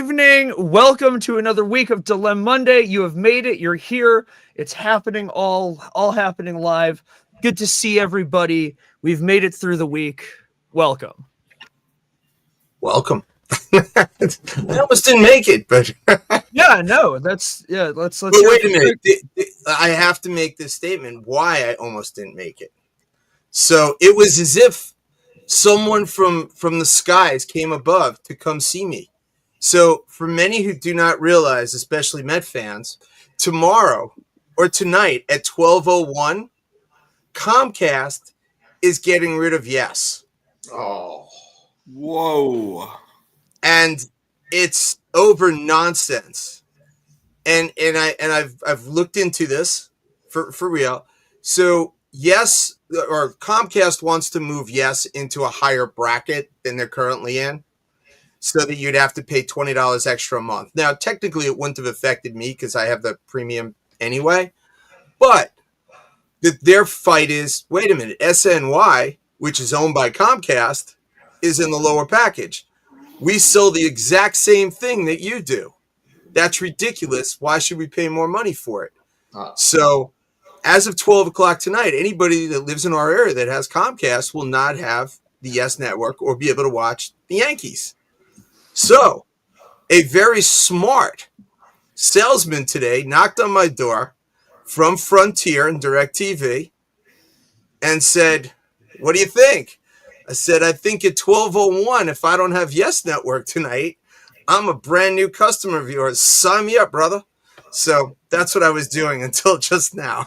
evening. Welcome to another week of Dilem-Monday. You have made it. You're here. It's happening all happening live. Good to see everybody. We've made it through the week. Welcome. Welcome. I almost didn't make it, but yeah, no, let's But wait a minute. I have to make this statement why I almost didn't make it. So it was as if someone from the skies came above to come see me. So for many who do not realize, especially Met fans, tomorrow or tonight at 12:01, Comcast is getting rid of Yes. Oh, whoa! And it's over nonsense. And I've looked into this for real. So Yes, or Comcast wants to move Yes into a higher bracket than they're currently in, so that you'd have to pay $20 extra a month. Now, technically, it wouldn't have affected me because I have the premium anyway. But their fight is, wait a minute, SNY, which is owned by Comcast, is in the lower package. We sell the exact same thing that you do. That's ridiculous. Why should we pay more money for it? So as of 12 o'clock tonight, anybody that lives in our area that has Comcast will not have the Yes Network or be able to watch the Yankees. So a very smart salesman today knocked on my door from Frontier and DirecTV and said, "What do you think?" I said, "I think at 12:01, if I don't have Yes Network tonight, I'm a brand new customer of yours. Sign me up, brother." So that's what I was doing until just now.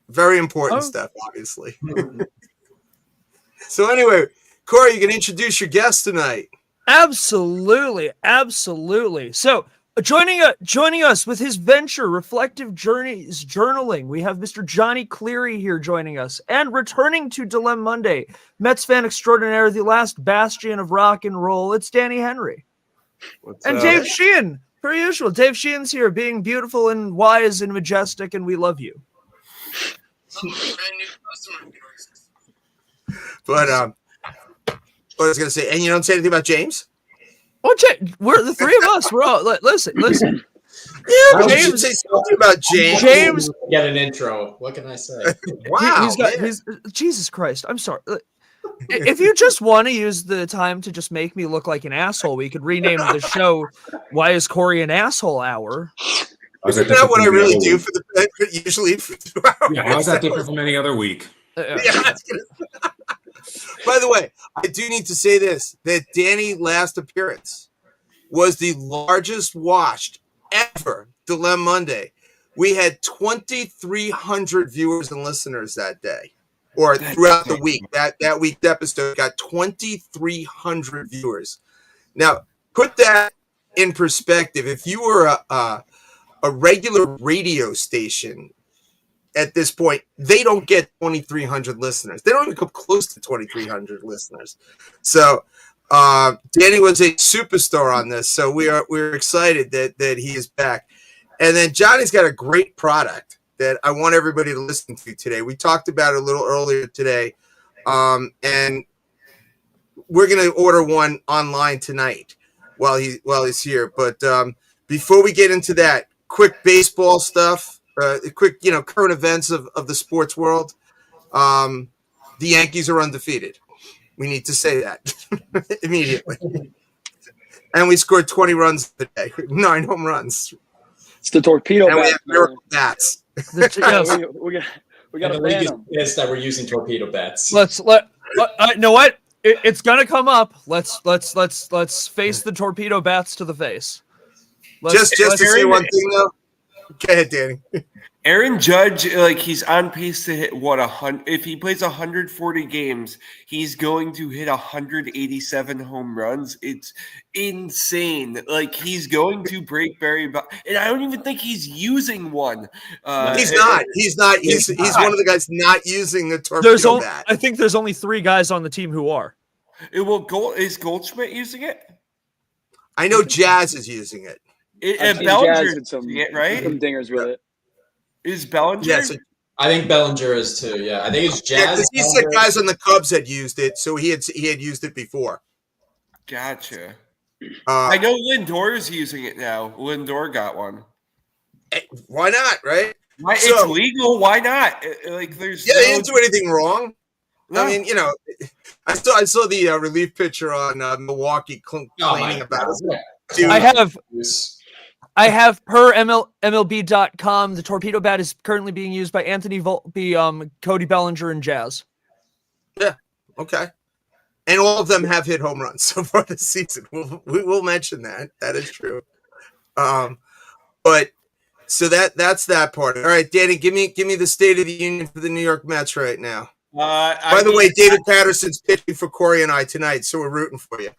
Very important stuff, obviously. So anyway, Corey, you can introduce your guest tonight. Absolutely. So joining us with his venture, Reflective Journeys Journaling, we have Mr. Johnny Cleary here joining us. And returning to Dilem-Monday, Mets fan extraordinaire, the last bastion of rock and roll, it's Danny Henry. And Dave Sheehan, per usual. Dave Sheehan's here, being beautiful and wise and majestic, and we love you. But what I was going to say, and you don't say anything about James? Oh, we're the three of us. We're all listen. Yeah, but James, you should say something about James. James get an intro. What can I say? Wow, he's Jesus Christ. I'm sorry. If you just want to use the time to just make me look like an asshole, we could rename the show "Why Is Corey an Asshole Hour?" Isn't that what I really do for the usually for 2 hours? Yeah, how's that different from any other week? Yeah. By the way, I do need to say this, that Danny's last appearance was the largest watched ever Dilem-Monday. We had 2,300 viewers and listeners that day, or throughout the week. That week's episode got 2,300 viewers. Now, put that in perspective. If you were a regular radio station at this point, they don't get 2,300 listeners. They don't even come close to 2,300 listeners. So Danny was a superstar on this. So we're excited that he is back. And then Johnny's got a great product that I want everybody to listen to today. We talked about it a little earlier today. And we're going to order one online tonight while he's here. But before we get into that, quick baseball stuff. Quick, current events of the sports world. The Yankees are undefeated. We need to say that immediately. And we scored 20 runs today, 9 home runs. It's the torpedo and bat. We have miracle bats. we got a ban them. Yes, that we're using torpedo bats. Know what? It's gonna come up. Let's face the torpedo bats to the face. Just to say one thing though. Go ahead, Danny. Aaron Judge, he's on pace to hit 100. If he plays 140 games, he's going to hit 187 home runs. It's insane. He's going to break Barry Bonds, and I don't even think he's using one. He's not. He's one of the guys not using the torpedo bat. I think there's only 3 guys on the team who are. Is Goldschmidt using it? I know Jazz is using it. And Bellinger did some, right? Some dingers with it. Is Bellinger? Yes. I think Bellinger is too. Yeah, I think it's Jazz. Yeah, he said guys on the Cubs had used it, so he had used it before. Gotcha. I know Lindor is using it now. Lindor got one. Why not, right? It's legal. Why not? Like, there's they didn't do anything wrong. No. I mean, I saw the relief pitcher on Milwaukee complaining about it. Dude, I have per MLB.com, the torpedo bat is currently being used by Anthony Volpe, Cody Bellinger, and Jazz. Yeah. Okay. And all of them have hit home runs so far this season. We will mention that. That is true. But so that's that part. All right, Danny, give me the State of the Union for the New York Mets right now. By the way, David Patterson's pitching for Corey and I tonight, so we're rooting for you.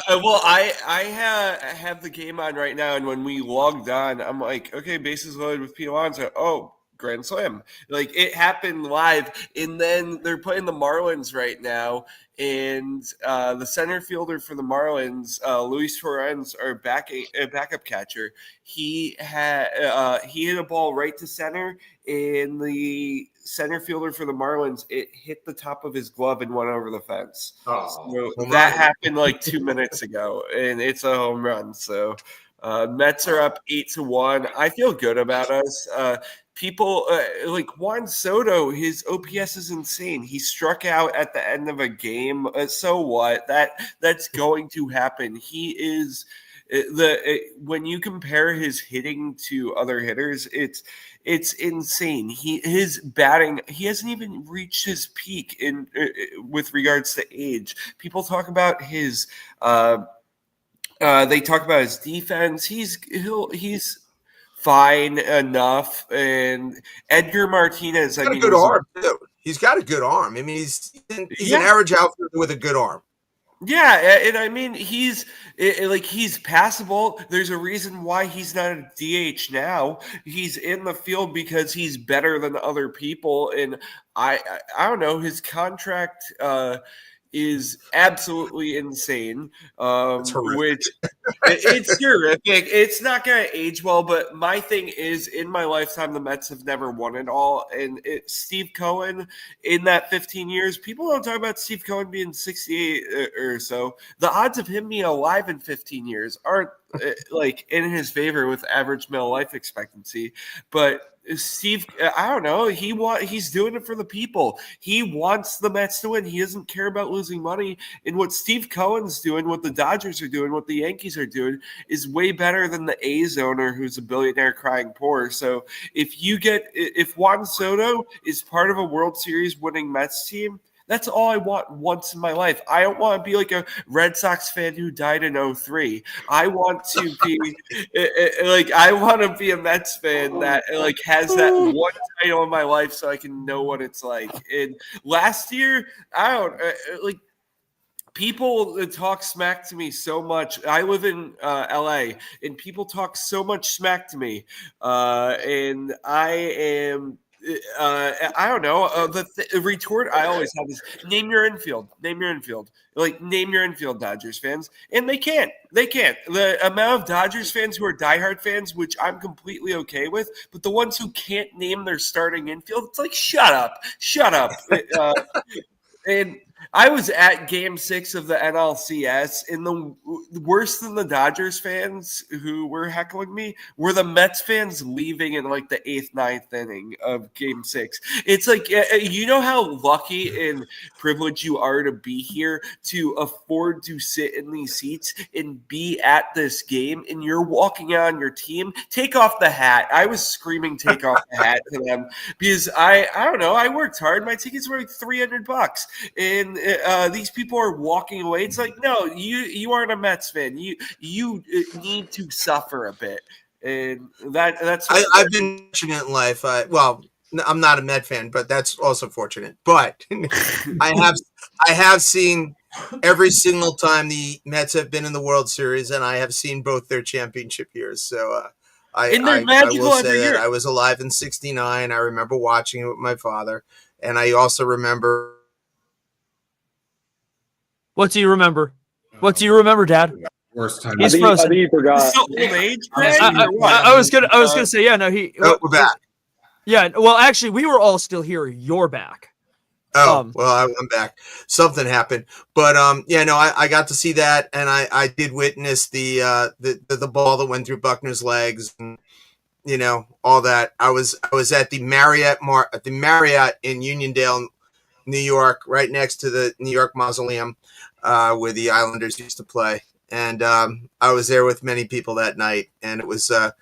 Well, I have the game on right now, and when we logged on, I'm like, okay, bases loaded with Pete Alonso. Oh, grand slam. Like, it happened live, and then they're playing the Marlins right now, and the center fielder for the Marlins, Luis Torrens, our backup catcher, he hit a ball right to center, and the center fielder for the Marlins, it hit the top of his glove and went over the fence. So that happened like 2 minutes ago, and it's a home run. So Mets are up 8-1. I feel good about us. People like Juan Soto, his OPS is insane. He struck out at the end of a game. So what? That's going to happen. He is when you compare his hitting to other hitters, it's insane. His batting, he hasn't even reached his peak in with regards to age. People talk about his they talk about his defense. He's fine enough. And Edgar Martinez, He's got a good arm too. He's got a good arm. I mean, he's an average outfielder with a good arm. Yeah, and I mean, he's passable. There's a reason why he's not a DH now. He's in the field because he's better than other people, and I don't know, his contract is absolutely insane. Which it's terrific. It's not going to age well, but my thing is, in my lifetime, the Mets have never won it all. And Steve Cohen, in that 15 years, people don't talk about Steve Cohen being 68 or so. The odds of him being alive in 15 years aren't like in his favor with average male life expectancy. But Steve, I don't know. He's doing it for the people. He wants the Mets to win. He doesn't care about losing money. And what Steve Cohen's doing, what the Dodgers are doing, what the Yankees are doing, is way better than the A's owner, who's a billionaire crying poor. So if Juan Soto is part of a World Series winning Mets team, that's all I want once in my life. I don't want to be like a Red Sox fan who died in 2003. I want to be I want to be a Mets fan that has that one title in my life so I can know what it's like. And last year, people talk smack to me so much. I live in LA, and people talk so much smack to me. And I am I don't know. The retort I always have is name your infield. Name your infield. Name your infield, Dodgers fans. And they can't. They can't. The amount of Dodgers fans who are diehard fans, which I'm completely okay with, but the ones who can't name their starting infield, it's like, shut up. Shut up. And I was at Game 6 of the NLCS, and the worse than the Dodgers fans who were heckling me were the Mets fans leaving in the 8th, 9th inning of Game 6. It's like, you know how lucky and privileged you are to be here, to afford to sit in these seats and be at this game, and you're walking on your team. Take off the hat. I was screaming, take off the hat to them because I don't know. I worked hard. My tickets were $300, and these people are walking away. It's like, no, you aren't a Mets fan. You need to suffer a bit, and that's. I've been fortunate in life. I'm not a Met fan, but that's also fortunate. But I have seen every single time the Mets have been in the World Series, and I have seen both their championship years. So I will say that I was alive in '69. I remember watching it with my father, and I also remember. What do you remember? What do you remember, Dad? Worst time. He's frozen. I think he forgot. Old age, I was gonna say, yeah, no, we're back. Yeah, well, actually, we were all still here. You're back. Oh, well, I'm back. Something happened, but yeah, no, I got to see that, and I did witness the ball that went through Buckner's legs, and all that. I was at the Marriott in Uniondale, New York, right next to the New York Mausoleum, where the Islanders used to play, and I was there with many people that night, and it was a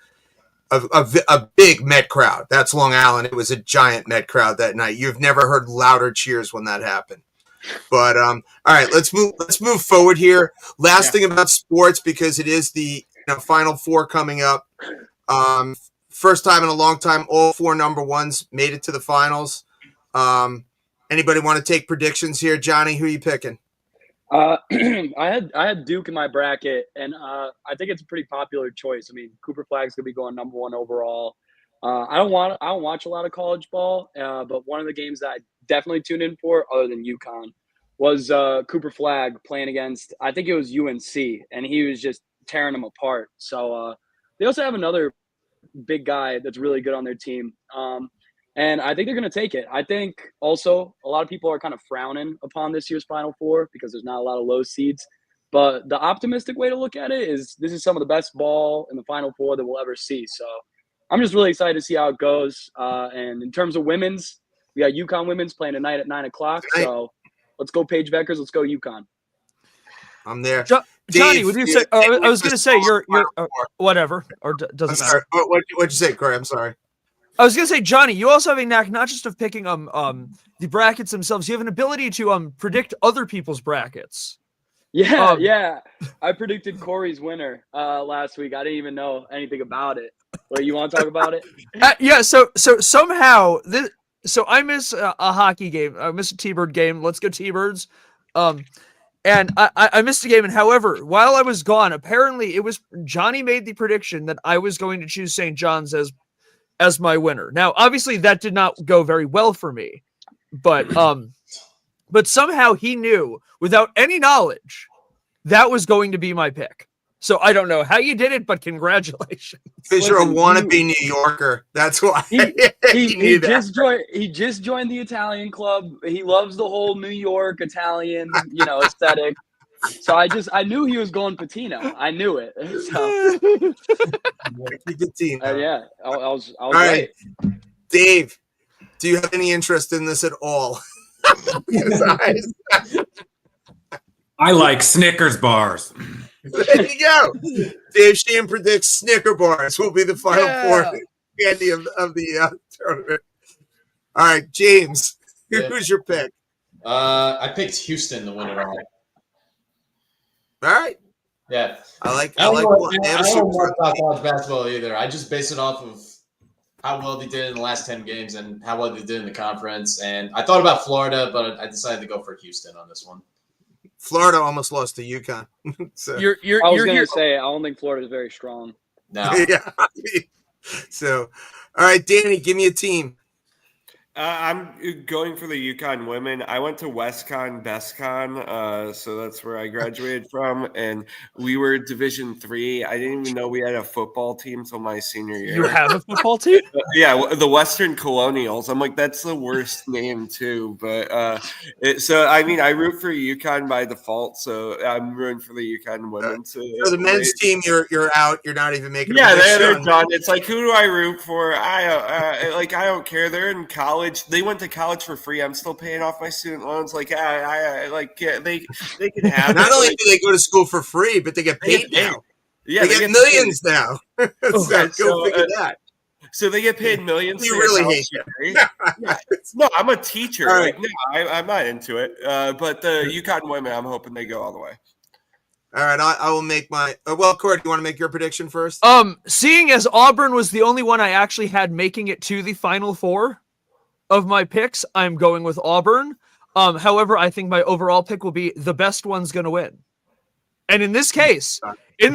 big Met crowd. That's Long Island. It was a giant Met crowd that night. You've never heard louder cheers when that happened. But all right, let's move forward here. Last thing about sports, because it is the Final Four coming up. First time in a long time, all 4 number ones made it to the finals. Anybody want to take predictions here? Johnny, who are you picking? I had Duke in my bracket, and I think it's a pretty popular choice. I mean, Cooper Flagg's gonna be going number 1 overall. I don't watch a lot of college ball, but one of the games that I definitely tuned in for, other than UConn, was Cooper Flagg playing against, I think it was UNC, and he was just tearing them apart. So they also have another big guy that's really good on their team. And I think they're going to take it. I think also a lot of people are kind of frowning upon this year's Final Four because there's not a lot of low seeds. But the optimistic way to look at it is this is some of the best ball in the Final Four that we'll ever see. So I'm just really excited to see how it goes. And in terms of women's, we got UConn women's playing tonight at 9 o'clock. So let's go Paige Beckers. Let's go UConn. I'm there. Johnny, would you say? I was going to say you're whatever, or doesn't matter. What'd you say, Corey? I'm sorry. I was gonna say, Johnny, you also have a knack not just of picking the brackets themselves. You have an ability to predict other people's brackets. Yeah. I predicted Corey's winner last week. I didn't even know anything about it. Well, you want to talk about it? Yeah. So somehow this. So I miss a hockey game. I miss a T-Bird game. Let's go T-Birds. And I missed a game. And however, while I was gone, apparently it was Johnny made the prediction that I was going to choose St. John's as my winner. Now, obviously that did not go very well for me, but somehow he knew without any knowledge that was going to be my pick. So I don't know how you did it, but congratulations. Because you're a wannabe New Yorker. That's why. He just joined the Italian club. He loves the whole New York Italian, aesthetic. So I knew he was going Patino. I knew it. So. Good team. Yeah, I was all right. Dave, do you have any interest in this at all? I like Snickers bars. There you go. Dave Sheehan predicts Snicker bars will be the Final Four candy of the tournament. All right, James, who's your pick? I picked Houston to win it all. All right. Yeah. I don't know about college basketball either. I just base it off of how well they did in the last 10 games and how well they did in the conference. And I thought about Florida, but I decided to go for Houston on this one. Florida almost lost to UConn. So. I was going to say, I don't think Florida is very strong. No. Yeah. So, all right, Danny, give me a team. I'm going for the UConn women. I went to WestCon, BestCon, so that's where I graduated from, and we were Division III. I didn't even know we had a football team till my senior year. You have a football team? Yeah, the Western Colonials. I'm like, that's the worst name too. But I root for UConn by default, so I'm rooting for the UConn women. So the men's team, you're out. You're not even making. Yeah, they're done. It's like, who do I root for? I don't care. They're in college. They went to college for free. I'm still paying off my student loans. They can have. Not only do they go to school for free, but they get paid now. Yeah, they get millions now. Go figure that. So they get paid millions. You really hate it. No, I'm a teacher. Right. I'm not into it. But the UConn women, I'm hoping they go all the way. All right, I will make my. Corey, do you want to make your prediction first? Seeing as Auburn was the only one I actually had making it to the Final Four of my picks, I'm going with Auburn. However, I think my overall pick will be the best one's going to win. And in this case, in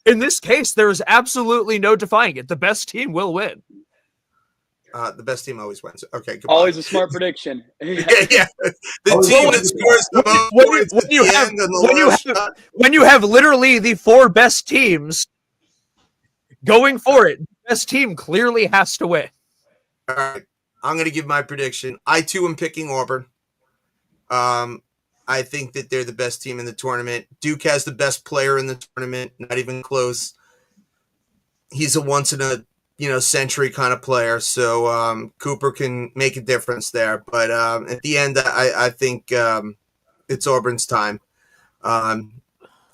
this case, there is absolutely no defying it. The best team will win. The best team always wins. Okay, goodbye. Always a smart prediction. Yeah. The team that scores the most points at the end and the when you have literally the 4 best teams going for it, the best team clearly has to win. All right. I'm going to give my prediction. I too am picking Auburn. I think that they're the best team in the tournament. Duke has the best player in the tournament, not even close. He's a once in a century kind of player, so Cooper can make a difference there. But at the end, I think it's Auburn's time.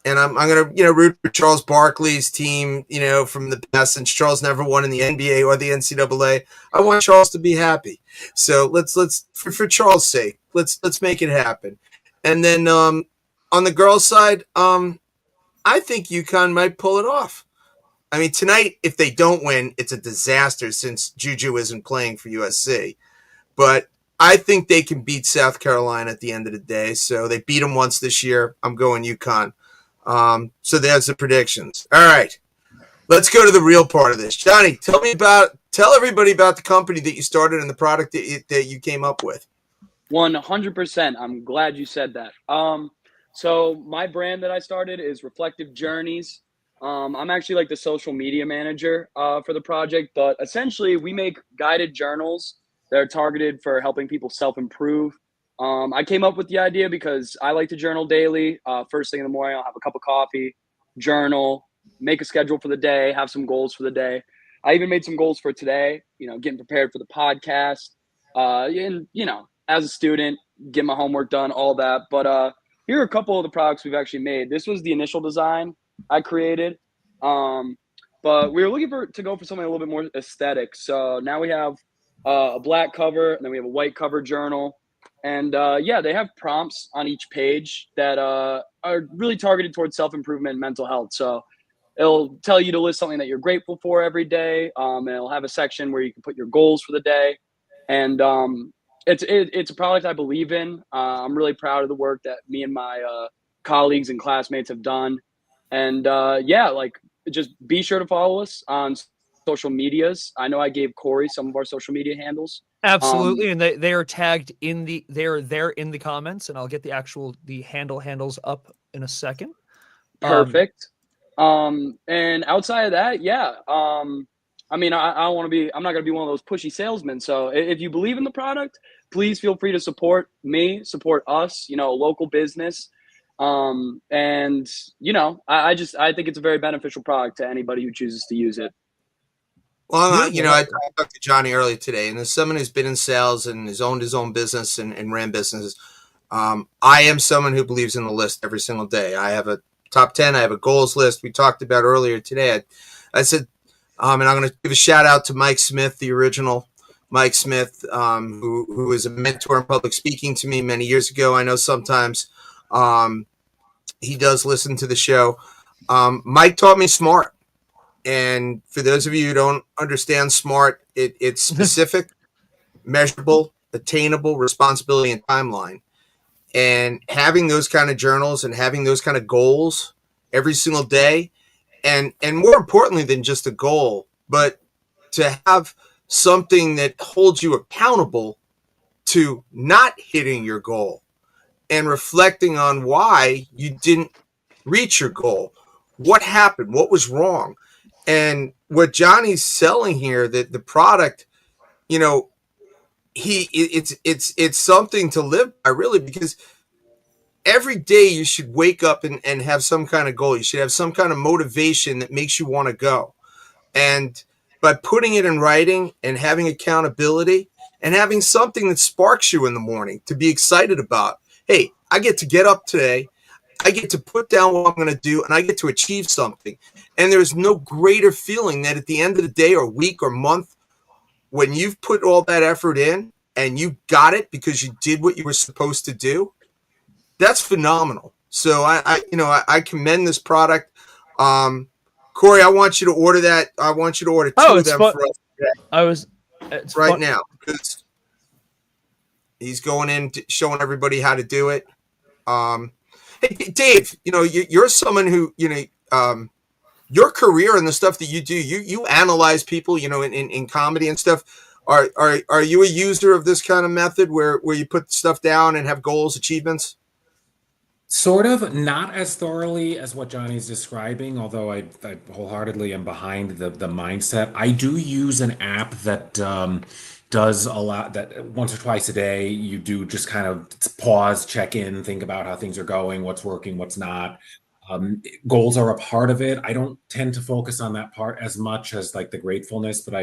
And I'm gonna root for Charles Barkley's team, from the past, since Charles never won in the NBA or the NCAA. I want Charles to be happy. So let's for Charles' sake, let's make it happen. And then on the girls' side, I think UConn might pull it off. I mean, tonight, if they don't win, it's a disaster since Juju isn't playing for USC. But I think they can beat South Carolina at the end of the day. So they beat them once this year. I'm going UConn. So there's the predictions. All right, let's go to the real part of this. Johnny, tell everybody about the company that you started and the product that you came up with. 100%. I'm glad you said that. So my brand that I started is Reflective Journeys. I'm actually like the social media manager for the project, but essentially we make guided journals that are targeted for helping people self-improve. I came up with the idea because I like to journal daily. First thing in the morning, I'll have a cup of coffee, journal, make a schedule for the day, have some goals for the day. I even made some goals for today, getting prepared for the podcast. And, as a student, get my homework done, all that. But here are a couple of the products we've actually made. This was the initial design I created. But we were looking to go for something a little bit more aesthetic. So now we have a black cover, and then we have a white cover journal. And they have prompts on each page that are really targeted towards self-improvement and mental health. So it'll tell you to list something that you're grateful for every day. And it'll have a section where you can put your goals for the day. And it's a product I believe in. I'm really proud of the work that me and my colleagues and classmates have done. And just be sure to follow us on social medias. I know I gave Corey some of our social media handles. Absolutely, and they are tagged they're there in the comments, and I'll get the handles up in a second. Perfect. And outside of that, I mean, I'm not gonna be one of those pushy salesmen. So if you believe in the product, please feel free to support me, support us, a local business. I think it's a very beneficial product to anybody who chooses to use it. Well, I talked to Johnny earlier today, and as someone who's been in sales and has owned his own business and ran businesses, I am someone who believes in the list every single day. I have a top 10. I have a goals list. We talked about earlier today. I said, and I'm going to give a shout out to Mike Smith, the original Mike Smith, who was a mentor in public speaking to me many years ago. I know sometimes he does listen to the show. Mike taught me SMART. And for those of you who don't understand SMART, it's specific, measurable, attainable, responsibility, and timeline. And having those kind of journals and having those kind of goals every single day, and more importantly than just a goal, but to have something that holds you accountable to not hitting your goal and reflecting on why you didn't reach your goal. What happened? What was wrong? And what Johnny's selling here, that the product, it's something to live by, really, because every day you should wake up and have some kind of goal. You should have some kind of motivation that makes you want to go. And by putting it in writing and having accountability and having something that sparks you in the morning to be excited about, hey, I get to get up today. I get to put down what I'm going to do, and I get to achieve something. And there's no greater feeling that at the end of the day or week or month, when you've put all that effort in and you got it because you did what you were supposed to do, that's phenomenal. So I commend this product. Corey, I want you to order that. I want you to order two of them for us today. Now, because he's going in showing everybody how to do it. Hey, Dave, you're someone who, your career and the stuff that you do, you analyze people, in comedy and stuff. Are you a user of this kind of method where you put stuff down and have goals, achievements? Sort of, not as thoroughly as what Johnny's describing, although I wholeheartedly am behind the mindset. I do use an app that does allow that once or twice a day you do just kind of pause, check in, think about how things are going, what's working, what's not. Goals are a part of it. I don't tend to focus on that part as much as like the gratefulness, but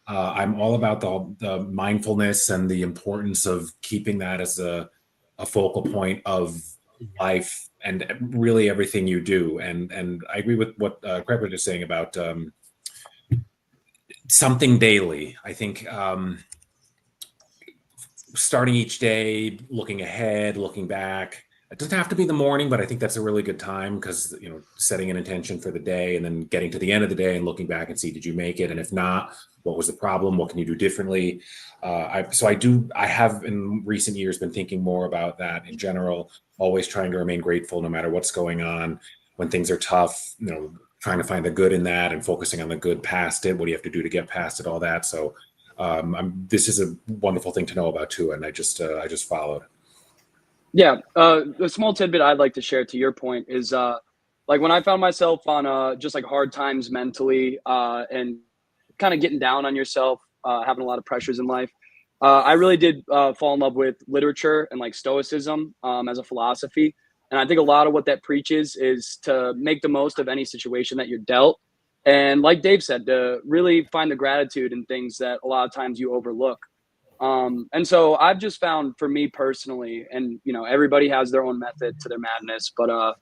I'm all about the mindfulness and the importance of keeping that as a focal point of life and really everything you do. And I agree with what Craig was just saying about something daily. I think starting each day, looking ahead, looking back. It doesn't have to be the morning, but I think that's a really good time because, you know, setting an intention for the day and then getting to the end of the day and looking back and see, did you make it? And if not, what was the problem? What can you do differently? I have in recent years been thinking more about that in general, always trying to remain grateful no matter what's going on. When things are tough, you know, trying to find the good in that and focusing on the good past it. What do you have to do to get past it? All that. So this is a wonderful thing to know about too. And I just followed. Yeah. A small tidbit I'd like to share to your point is like when I found myself on just like hard times mentally and kind of getting down on yourself, having a lot of pressures in life. I really did fall in love with literature and like stoicism as a philosophy. And I think a lot of what that preaches is to make the most of any situation that you're dealt. And like Dave said, to really find the gratitude in things that a lot of times you overlook. And so I've just found for me personally, and you know, everybody has their own method to their madness, but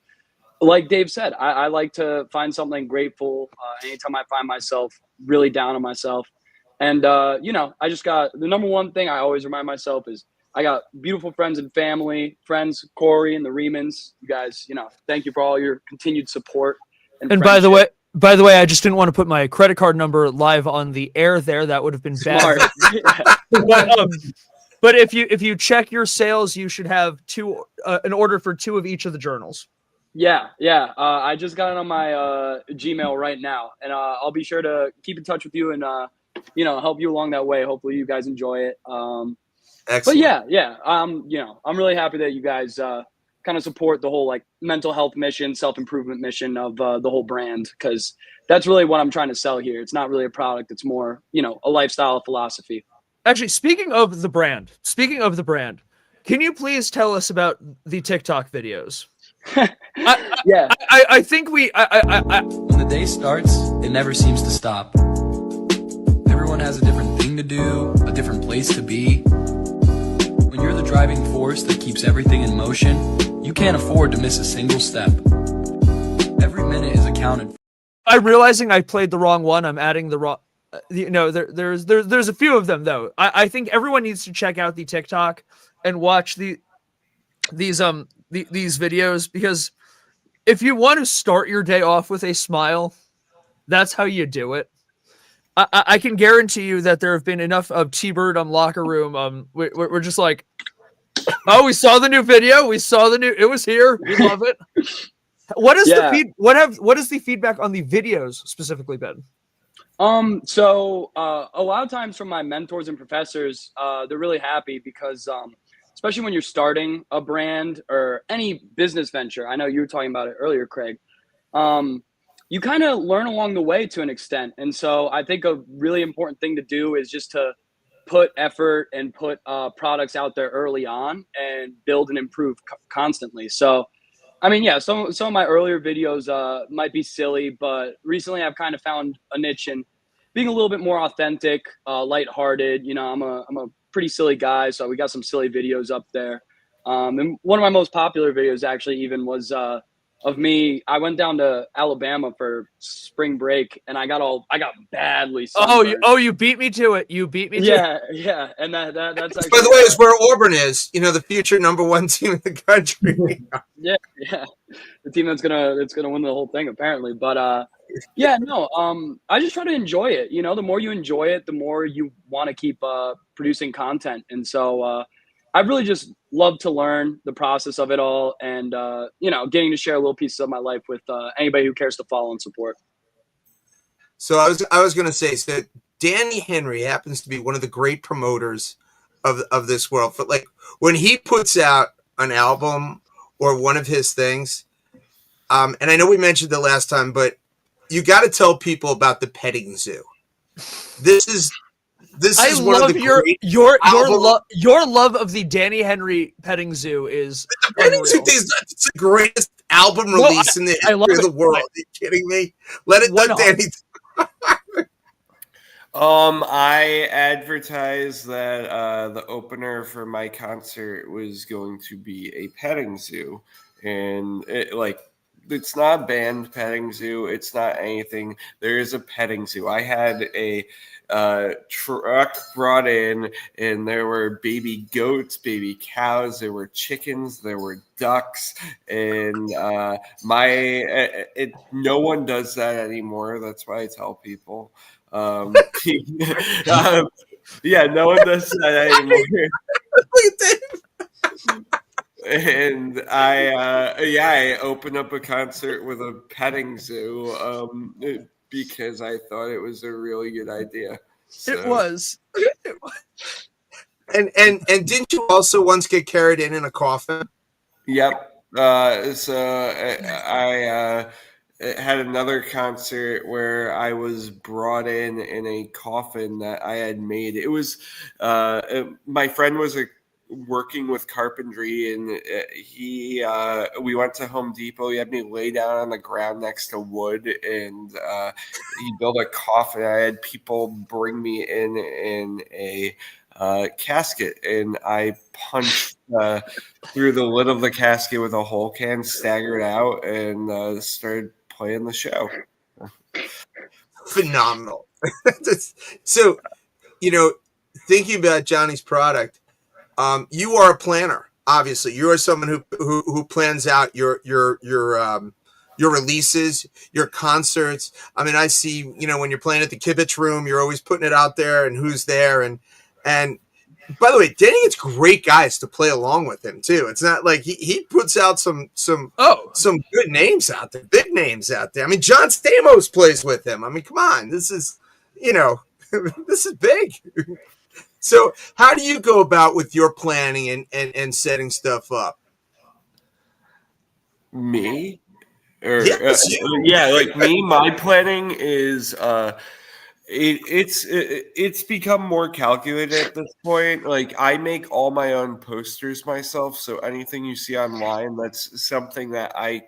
like Dave said, I like to find something grateful anytime I find myself really down on myself. And you know, I just got the number one thing I always remind myself is I got beautiful friends and family, friends, Corey and the Remans. You guys, you know, thank you for all your continued support. And by the way, I just didn't want to put my credit card number live on the air there. That would have been bad. But if you check your sales, you should have an order for 2 of each of the journals. Yeah. I just got it on my Gmail right now, and I'll be sure to keep in touch with you and you know, help you along that way. Hopefully, you guys enjoy it. Excellent. But yeah. You know, I'm really happy that you guys kind of support the whole like mental health mission, self-improvement mission of the whole brand, because that's really what I'm trying to sell here. It's not really a product. It's more, you know, a lifestyle, a philosophy. Actually, speaking of the brand, can you please tell us about the TikTok videos? Yeah. I think when the day starts, it never seems to stop. Everyone has a different thing to do, a different place to be. When you're the driving force that keeps everything in motion, you can't afford to miss a single step. Every minute is accounted for. I'm realizing I played the wrong one. I'm adding the wrong. You know, there's a few of them though. I think everyone needs to check out the TikTok and watch these videos, because if you want to start your day off with a smile, that's how you do it. I can guarantee you that there have been enough of T-Bird locker room. We're just like, oh, we saw the new video. It was here. We love it. What is what is the feedback on the videos specifically been? So a lot of times from my mentors and professors, they're really happy because especially when you're starting a brand or any business venture. I know you were talking about it earlier, Craig. You kind of learn along the way to an extent. And so I think a really important thing to do is just to put effort and put products out there early on and build and improve constantly. So, I mean, yeah, some of my earlier videos might be silly, but recently I've kind of found a niche in being a little bit more authentic, lighthearted. You know, I'm a pretty silly guy, so we got some silly videos up there. And one of my most popular videos actually even was of me. I went down to Alabama for spring break, and I got badly sunburned. You beat me to it. Yeah, and that's actually, by the way, is where Auburn is. You know, the future #1 team in the country. yeah, the team that's gonna win the whole thing apparently. But yeah, no, I just try to enjoy it. You know, the more you enjoy it, the more you want to keep producing content, and so I really just love to learn the process of it all, and you know, getting to share a little piece of my life with anybody who cares to follow and support. So I was going to say, so Danny Henry happens to be one of the great promoters of this world. But like when he puts out an album or one of his things, and I know we mentioned it last time, but you got to tell people about the petting zoo. This is This I is one of love the your great your album- your love of the Danny Henry petting zoo is Petting Zoo unreal. is it's the greatest album No, release in the I love history of it. the world. Are you kidding me? Let it Why not? Danny. I advertised that the opener for my concert was going to be a petting zoo, and it's not a band petting zoo. It's not anything. There is a petting zoo. I had a truck brought in, and there were baby goats, baby cows, there were chickens, there were ducks, and no one does that anymore. That's why I tell people. Yeah, no one does that anymore. And I opened up a concert with a petting zoo because I thought it was a really good idea. So, It was. And didn't you also once get carried in a coffin? Yep. I had another concert where I was brought in a coffin that I had made. It was my friend was working with carpentry, and we went to Home Depot. He had me lay down on the ground next to wood, and he built a coffin. I had people bring me in a casket, and I punched through the lid of the casket with a whole can, staggered out, and started playing the show. Phenomenal. So, thinking about Johnny's product, you are a planner. Obviously, you are someone who plans out your releases, your concerts. I mean, I see, when you're playing at the Kibitz Room, you're always putting it out there and who's there. And by the way, Danny gets great guys to play along with him too. It's not like he puts out some good names out there, big names out there. I mean, John Stamos plays with him. I mean, come on, this is this is big. So how do you go about with your planning and setting stuff up? Me? Or, Yes, yeah, like me, my planning is it's become more calculated at this point. Like, I make all my own posters myself, so anything you see online, that's something that I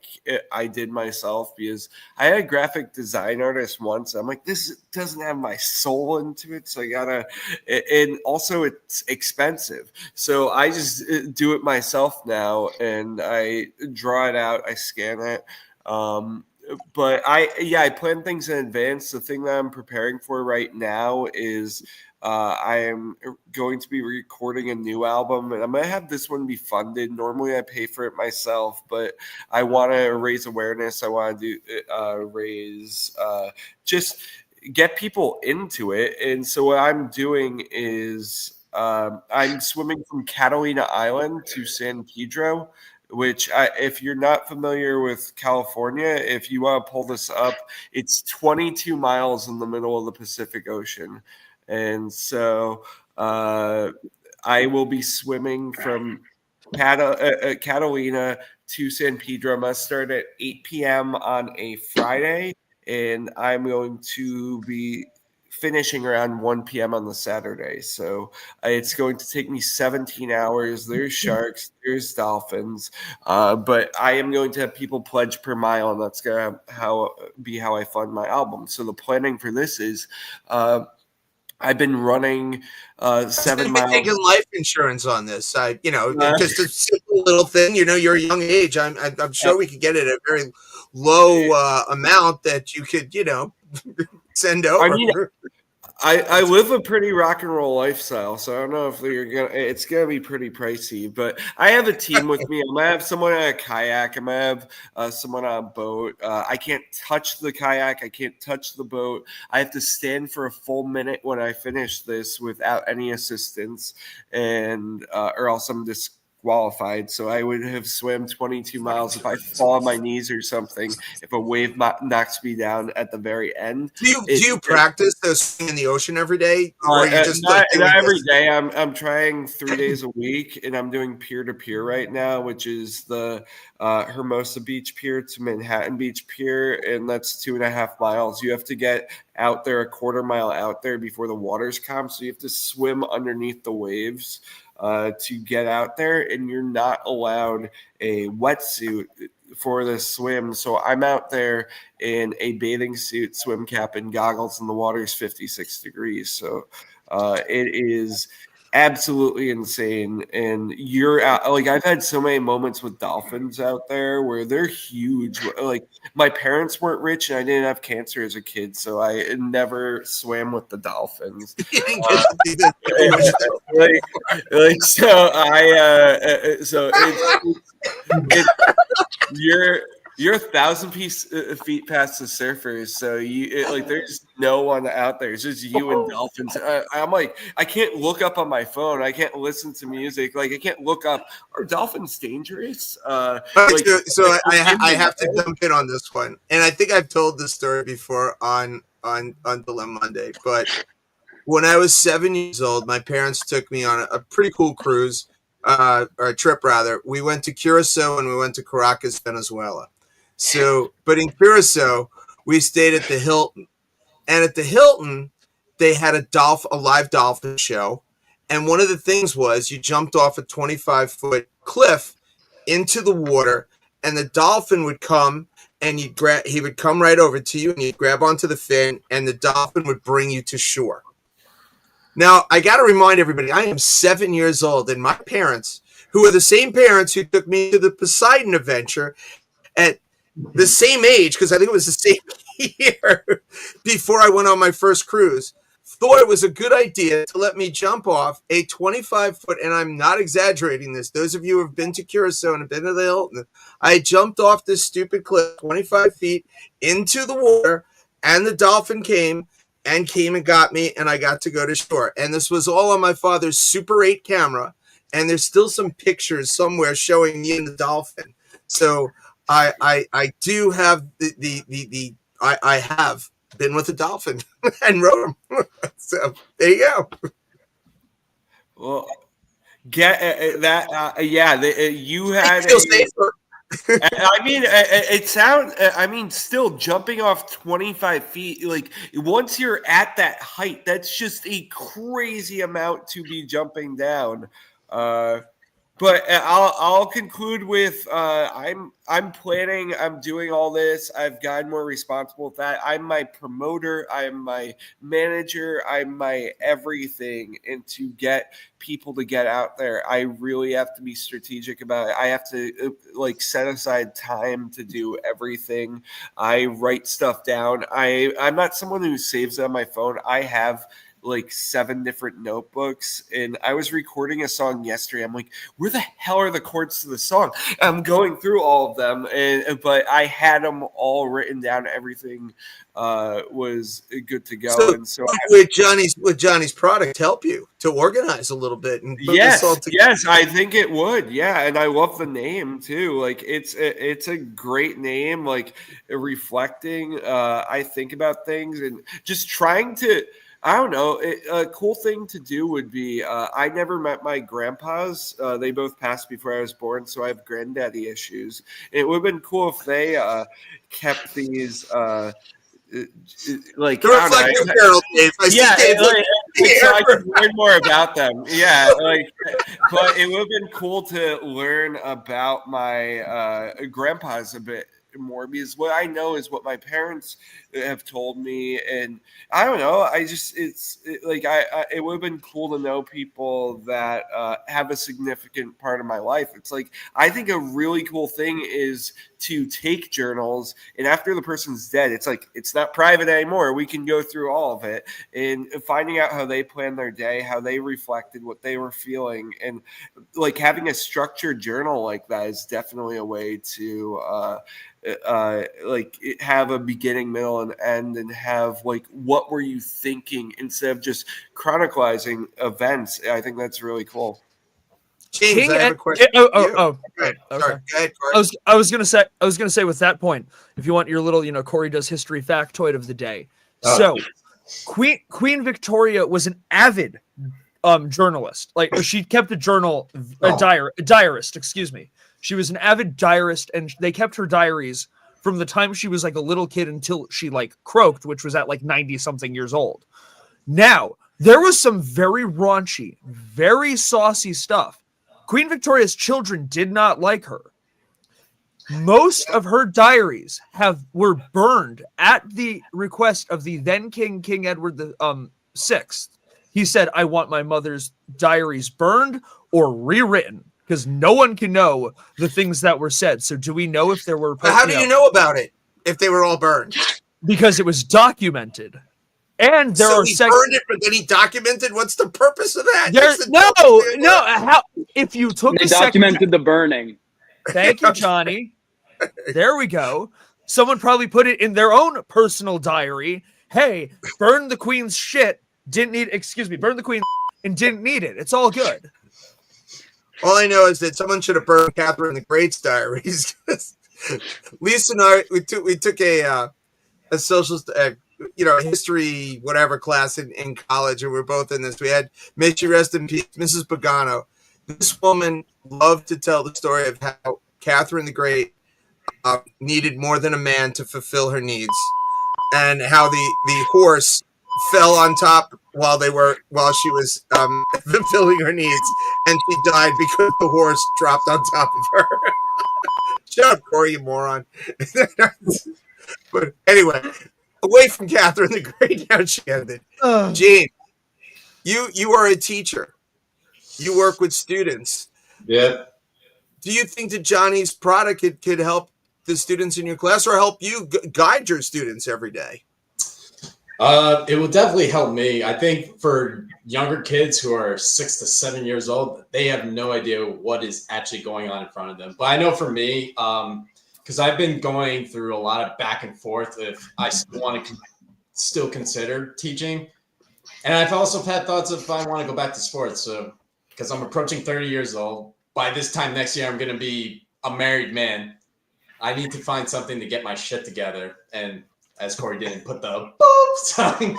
did myself, because I had a graphic design artist once. I'm like, this doesn't have my soul into it, so I gotta. And also, it's expensive, so I just do it myself now, and I draw it out, I scan it. But I plan things in advance. The thing that I'm preparing for right now is I am going to be recording a new album, and I'm going to have this one be funded. Normally I pay for it myself, but I want to raise awareness. I want to just get people into it. And so what I'm doing is I'm swimming from Catalina Island to San Pedro, which if you're not familiar with California, if you want to pull this up, it's 22 miles in the middle of the Pacific Ocean. And so I will be swimming from Catalina to San Pedro. I'm going to start at 8 p.m. on a Friday, and I'm going to be finishing around 1 p.m. on the Saturday. So it's going to take me 17 hours. There's sharks, there's dolphins, but I am going to have people pledge per mile, and that's going to be how I fund my album. So the planning for this is I've been running 7 miles. Taking life insurance on this. Just a simple little thing. You're a young age. I'm sure we could get it at a very low amount that you could, send over. I mean, I live a pretty rock and roll lifestyle, so I don't know if it's gonna be pretty pricey. But I have a team with me. I'm gonna have someone on a kayak. I'm gonna have someone on a boat. I can't touch the kayak. I can't touch the boat. I have to stand for a full minute when I finish this without any assistance, and or else I'm qualified. So I would have swam 22 miles if I fall on my knees or something, if a wave knocks me down at the very end. Do you practice swimming in the ocean every day, or you just not every this? day? I'm trying 3 days a week, and I'm doing peer-to-peer right now, which is the Hermosa Beach Pier to Manhattan Beach Pier, and that's 2.5 miles. You have to get out there a quarter mile out there before the water's calm, so you have to swim underneath the waves to get out there, and you're not allowed a wetsuit for the swim. So I'm out there in a bathing suit, swim cap, and goggles, and the water's 56 degrees. So it is absolutely insane. And you're out, like, I've had so many moments with dolphins out there where they're huge. Like, my parents weren't rich and I didn't have cancer as a kid, so I never swam with the dolphins. So you're 1,000 feet past the surfers, so there's no one out there. It's just you and dolphins. I'm like, I can't look up on my phone. I can't listen to music. Like, I can't look up. Are dolphins dangerous? I have to jump in on this one, and I think I've told this story before on Dilem-Monday. But when I was 7 years old, my parents took me on a pretty cool cruise, or a trip rather. We went to Curacao and we went to Caracas, Venezuela. So, but in Curacao, we stayed at the Hilton, and at the Hilton, they had a live dolphin show. And one of the things was you jumped off a 25-foot cliff into the water, and the dolphin would come and he would come right over to you, and you'd grab onto the fin, and the dolphin would bring you to shore. Now, I got to remind everybody, I am 7 years old, and my parents, who are the same parents who took me to the Poseidon adventure at the same age, because I think it was the same year before I went on my first cruise, thought it was a good idea to let me jump off a 25-foot, and I'm not exaggerating this. Those of you who have been to Curacao and have been to the Hilton, I jumped off this stupid cliff, 25 feet into the water, and the dolphin came and got me, and I got to go to shore. And this was all on my father's Super 8 camera, and there's still some pictures somewhere showing me and the dolphin. So I do have I have been with a dolphin and rode him. So there you go. Well, get that. You had. I feel safer. I mean, it sounds. I mean, still jumping off 25 feet. Like, once you're at that height, that's just a crazy amount to be jumping down. But I'll conclude with I'm planning. I'm doing all this. I've gotten more responsible with that. I'm my promoter. I'm my manager. I'm my everything. And to get people to get out there, I really have to be strategic about it. I have to set aside time to do everything. I write stuff down. I'm not someone who saves it on my phone. I have 7 different notebooks, and I was recording a song yesterday. I'm like, where the hell are the chords to the song? I'm going through all of them, but I had them all written down. Everything was good to go. So would Johnny's product help you to organize a little bit and put this all together? Yes, I think it would. Yeah, and I love the name too. It's a great name. Reflecting. I think about things and just trying to. I don't know. A cool thing to do would be I never met my grandpas. They both passed before I was born, so I have granddaddy issues. It would have been cool if they kept these the reflective journal, Dave. So I could learn more about them. Yeah, but it would have been cool to learn about my grandpas a bit more, because what I know is what my parents have told me, and I don't know. It would have been cool to know people that have a significant part of my life. It's I think a really cool thing is to take journals, and after the person's dead, it's not private anymore. We can go through all of it and finding out how they planned their day, how they reflected, what they were feeling, and having a structured journal like that is definitely a way to have a beginning, middle, and end, and have what were you thinking instead of just chronicalizing events. I think that's really cool. James, King I have and a question. oh, for you. oh, Go ahead. okay. Sorry. Go ahead, Corey. I was gonna say with that point, if you want your little, Corey does history factoid of the day. Oh. So Queen Victoria was an avid journalist. Like she kept a journal, a diarist, excuse me. She was an avid diarist, and they kept her diaries from the time she was like a little kid until she like croaked, which was at like 90 something years old. Now, there was some very raunchy, very saucy stuff. Queen Victoria's children did not like her. Most of her diaries were burned at the request of the then King Edward the VI. He said, "I want my mother's diaries burned or rewritten because no one can know the things that were said." So, do we know if there were? But how do you know about it if they were all burned? Because it was documented, and there are he burned it, but then he documented. What's the purpose of that? How if you took They documented the burning. Thank you, Johnny. There we go. Someone probably put it in their own personal diary. Hey, burn the queen's shit. Burn the queen and didn't need it. It's all good. All I know is that someone should have burned Catherine the Great's diaries. Lisa and I, we took a social, history, whatever class in college, and we were both in this. We had, may she rest in peace, Mrs. Pagano. This woman loved to tell the story of how Catherine the Great needed more than a man to fulfill her needs, and how the horse fell on top while she was fulfilling her needs, and she died because the horse dropped on top of her. Shut up, Corey, you moron. But anyway, away from Catherine the Great, how she ended. Gene, you are a teacher. You work with students. Yeah. Do you think that Johnny's product could help the students in your class, or help you guide your students every day? It will definitely help me. I think for younger kids who are 6 to 7 years old, they have no idea what is actually going on in front of them. But I know for me, because I've been going through a lot of back and forth if I want to still consider teaching. And I've also had thoughts if I want to go back to sports. So, because I'm approaching 30 years old, by this time next year, I'm going to be a married man. I need to find something to get my shit together. And as Corey didn't put the boop sign.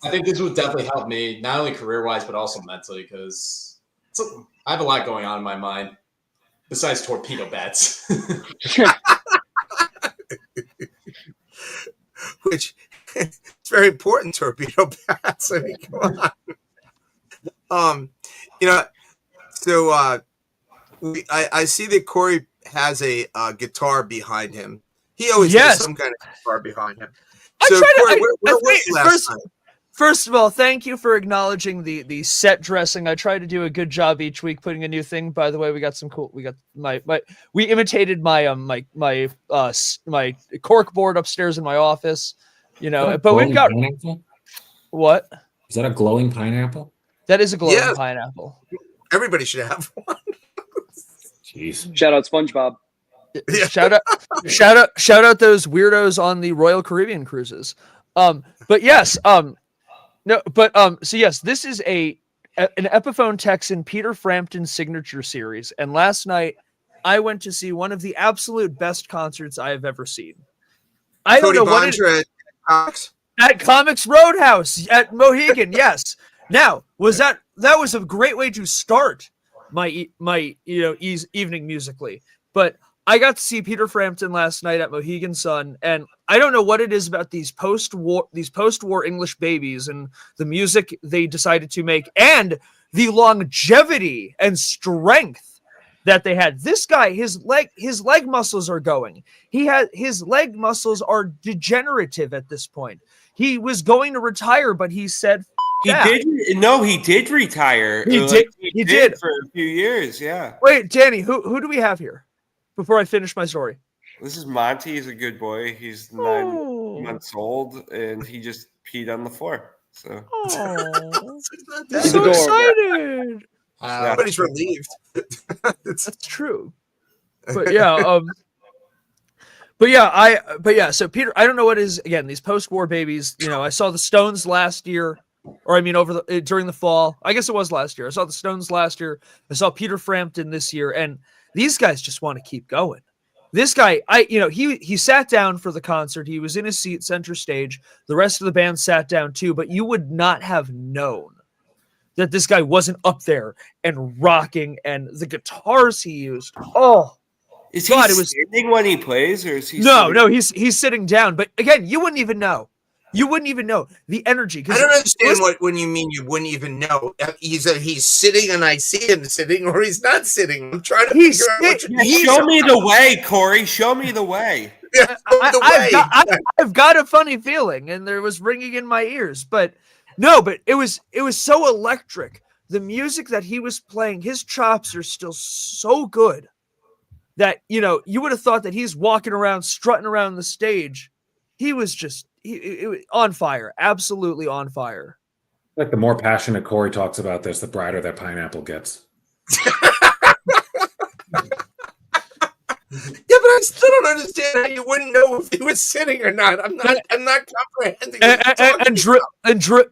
I think this would definitely help me, not only career-wise, but also mentally, because I have a lot going on in my mind besides torpedo bats. Which it's very important, torpedo bats. I mean, come on. So I see that Corey has a guitar behind him. He always has some kind of guitar behind him. So, Corey, where was you last time? First of all, thank you for acknowledging the set dressing. I try to do a good job each week putting a new thing. By the way, we got some cool. We got we imitated my cork board upstairs in my office. But we've got pineapple? What? Is that a glowing pineapple? That is a glowing pineapple. Everybody should have one. Jeez. Shout out SpongeBob. Yeah. Shout out those weirdos on the Royal Caribbean cruises. But yes, so yes, this is an Epiphone Texan Peter Frampton signature series. And last night I went to see one of the absolute best concerts I have ever seen. I don't know what at Comics Roadhouse at Mohegan. Yes. Now, that was a great way to start my evening musically, but I got to see Peter Frampton last night at Mohegan Sun, and I don't know what it is about these post-war English babies and the music they decided to make, and the longevity and strength that they had. This guy, his leg muscles are going. His leg muscles are degenerative at this point. He was going to retire, but he said he did retire. He did for a few years. Yeah. Wait, Danny, who do we have here? Before I finish my story. This is Monty. He's a good boy. He's 9 months old, and he just peed on the floor. So He's so excited. Everybody's relieved. That's true. But yeah, so Peter, I don't know what is again these post-war babies. I saw the Stones last year, or I mean during the fall. I guess it was last year. I saw the Stones last year. I saw Peter Frampton this year, and these guys just want to keep going. This guy, he sat down for the concert. He was in his seat, center stage. The rest of the band sat down too, but you would not have known that this guy wasn't up there and rocking, and the guitars he used. Oh, is he standing when he plays, or is he? No, he's sitting down. But again, you wouldn't even know. You wouldn't even know the energy. I don't understand when you mean you wouldn't even know. He's sitting and I see him sitting, or he's not sitting. I'm trying to figure out what you're Show me the way, Corey. Show me the way. Yeah, I've got a funny feeling, and there was ringing in my ears. But no, but it was so electric. The music that he was playing, his chops are still so good that you would have thought that he's walking around, strutting around the stage. He was just on fire, absolutely on fire. Like the more passionate Corey talks about this, the brighter that pineapple gets. Yeah, but I still don't understand how you wouldn't know if he was sitting or not. I'm not comprehending. And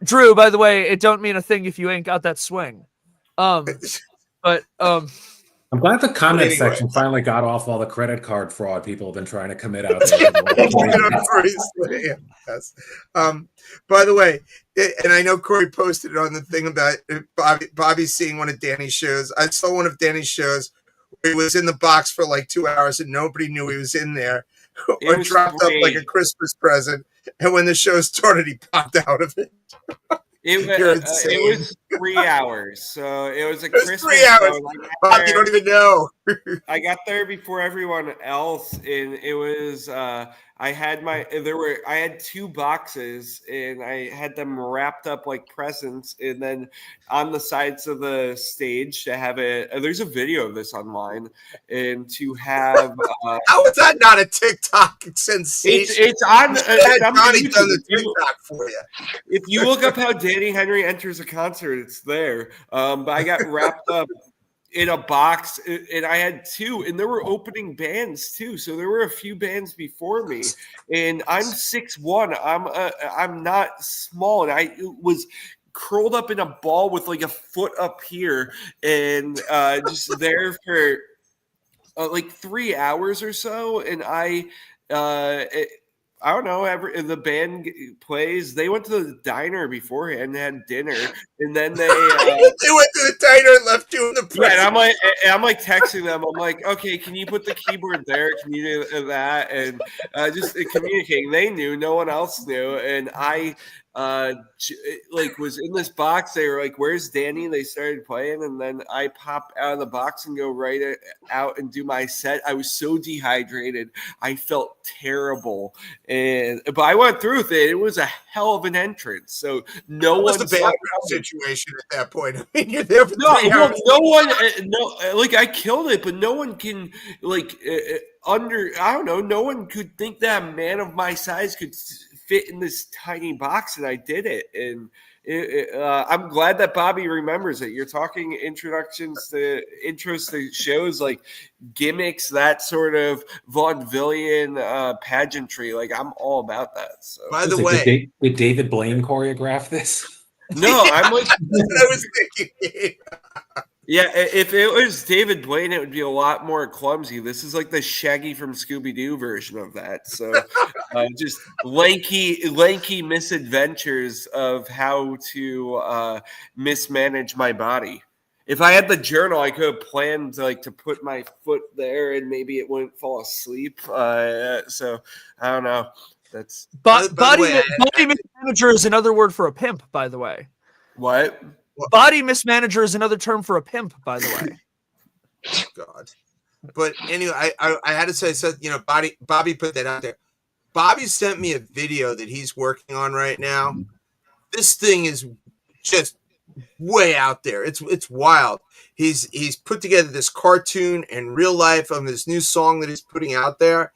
Drew, by the way, it don't mean a thing if you ain't got that swing. But I'm glad the comment section finally got off all the credit card fraud people have been trying to commit out there. Yes. By the way, and I know Corey posted it on the thing about Bobby seeing one of Danny's shows. I saw one of Danny's shows where he was in the box for like 2 hours and nobody knew he was in there, or dropped up like a Christmas present. And when the show started, he popped out of it. It was 3 hours, so it was a Christmas 3 hours. Bob, you don't even know. I got there before everyone else, and it was I had 2 boxes, and I had them wrapped up like presents, and then on the sides of the stage to have there's a video of this online, and to have how is that not a TikTok sensation? It's on. Johnny done the TikTok for you. If you look up how Danny Henry enters a concert, it's there. But I got wrapped up in a box, and I had 2, and there were opening bands too. So there were a few bands before me, and I'm 6'1". I'm not small, and I was curled up in a ball with like a foot up here, and just there for like 3 hours or so, and I don't know. The band plays. They went to the diner beforehand and had dinner, and then they went to the diner and left you in the present. Yeah, and I'm like texting them. I'm like, okay, can you put the keyboard there? Can you do that? And just communicating. They knew, no one else knew, and I was in this box. They were like, "Where's Danny?" They started playing, and then I pop out of the box and go right out and do my set. I was so dehydrated, I felt terrible, but I went through with it. It was a hell of an entrance. So no one. What's the bathroom situation at that point? I mean, you're there for 3 hours. I killed it, but no one can I don't know. No one could think that a man of my size could fit in this tiny box, and I did it. And I'm glad that Bobby remembers it. You're talking intros to shows, like gimmicks, that sort of vaudevillian pageantry. Like, I'm all about that. So, by the way, did David Blaine choreograph this? No, I'm like, that's what I was thinking. Yeah, if it was David Blaine, it would be a lot more clumsy. This is like the Shaggy from Scooby-Doo version of that. So just lanky misadventures of how to mismanage my body. If I had the journal, I could have planned to put my foot there and maybe it wouldn't fall asleep. So I don't know. That's body mismanager is another word for a pimp, by the way. What? Body mismanager is another term for a pimp, by the way. Oh, God. But anyway, I had to say, Bobby put that out there. Bobby sent me a video that he's working on right now. This thing is just way out there. It's wild. He's put together this cartoon and real life of his new song that he's putting out there.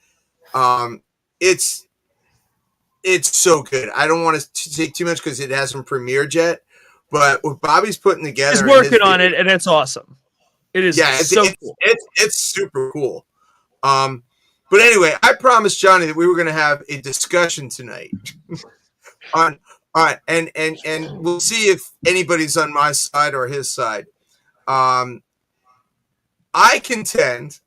It's so good. I don't want to take too much because it hasn't premiered yet. But what Bobby's putting together, he's working on it, and it's awesome. It is, cool. It's super cool. But anyway, I promised Johnny that we were going to have a discussion tonight on All right, and we'll see if anybody's on my side or his side. I contend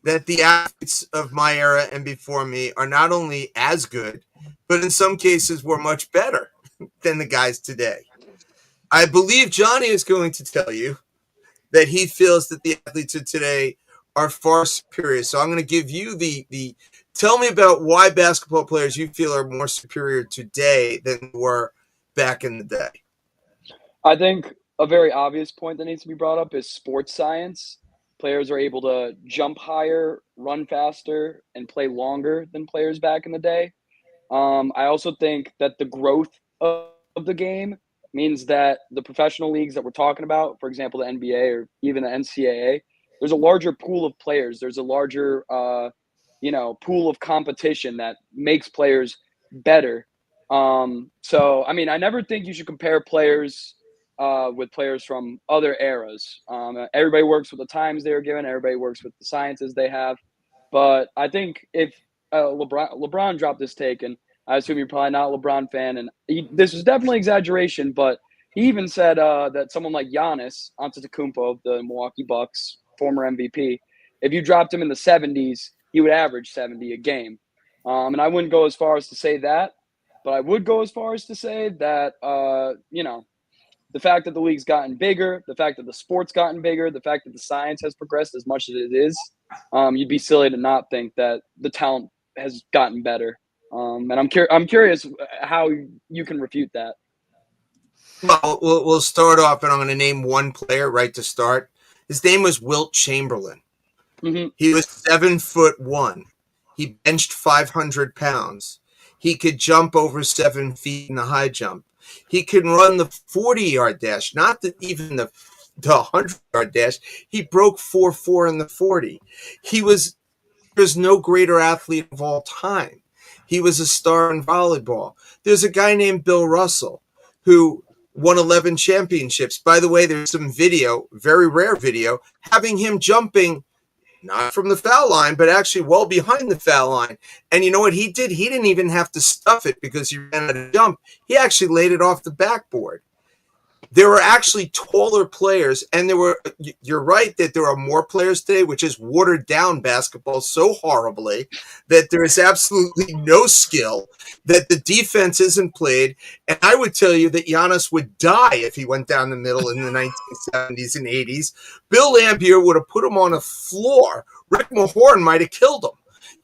that the athletes of my era and before me are not only as good, but in some cases were much better than the guys today. I believe Johnny is going to tell you that he feels that the athletes of today are far superior. So I'm going to give you the tell me about why basketball players you feel are more superior today than were back in the day. I think a very obvious point that needs to be brought up is sports science. Players are able to jump higher, run faster, and play longer than players back in the day. I also think that the growth of the game means that the professional leagues that we're talking about, for example, the NBA or even the NCAA, there's a larger pool of players. There's a larger, pool of competition that makes players better. So, I mean, I never think you should compare players with players from other eras. Everybody works with the times they were given. Everybody works with the sciences they have. But I think if LeBron dropped this take, and I assume you're probably not a LeBron fan, and this is definitely exaggeration, but he even said that someone like Giannis Antetokounmpo of the Milwaukee Bucks, former MVP, if you dropped him in the 70s, he would average 70 a game. And I wouldn't go as far as to say that, but I would go as far as to say that, the fact that the league's gotten bigger, the fact that the sport's gotten bigger, the fact that the science has progressed as much as it is, you'd be silly to not think that the talent has gotten better. And I'm curious how you can refute that. Well, we'll start off, and I'm going to name one player right to start. His name was Wilt Chamberlain. Mm-hmm. He was 7'1". He benched 500 pounds. He could jump over 7 feet in the high jump. He can run the 40-yard dash, not even the 100-yard dash. He broke 4.4 in the 40. There's no greater athlete of all time. He was a star in volleyball. There's a guy named Bill Russell who won 11 championships. By the way, there's some video, very rare video, having him jumping not from the foul line, but actually well behind the foul line. And you know what he did? He didn't even have to stuff it because he ran out of jump. He actually laid it off the backboard. There were actually taller players, and you're right that there are more players today, which has watered down basketball so horribly that there is absolutely no skill, that the defense isn't played. And I would tell you that Giannis would die if he went down the middle in the 1970s and 80s. Bill Laimbeer would have put him on a floor. Rick Mahorn might have killed him.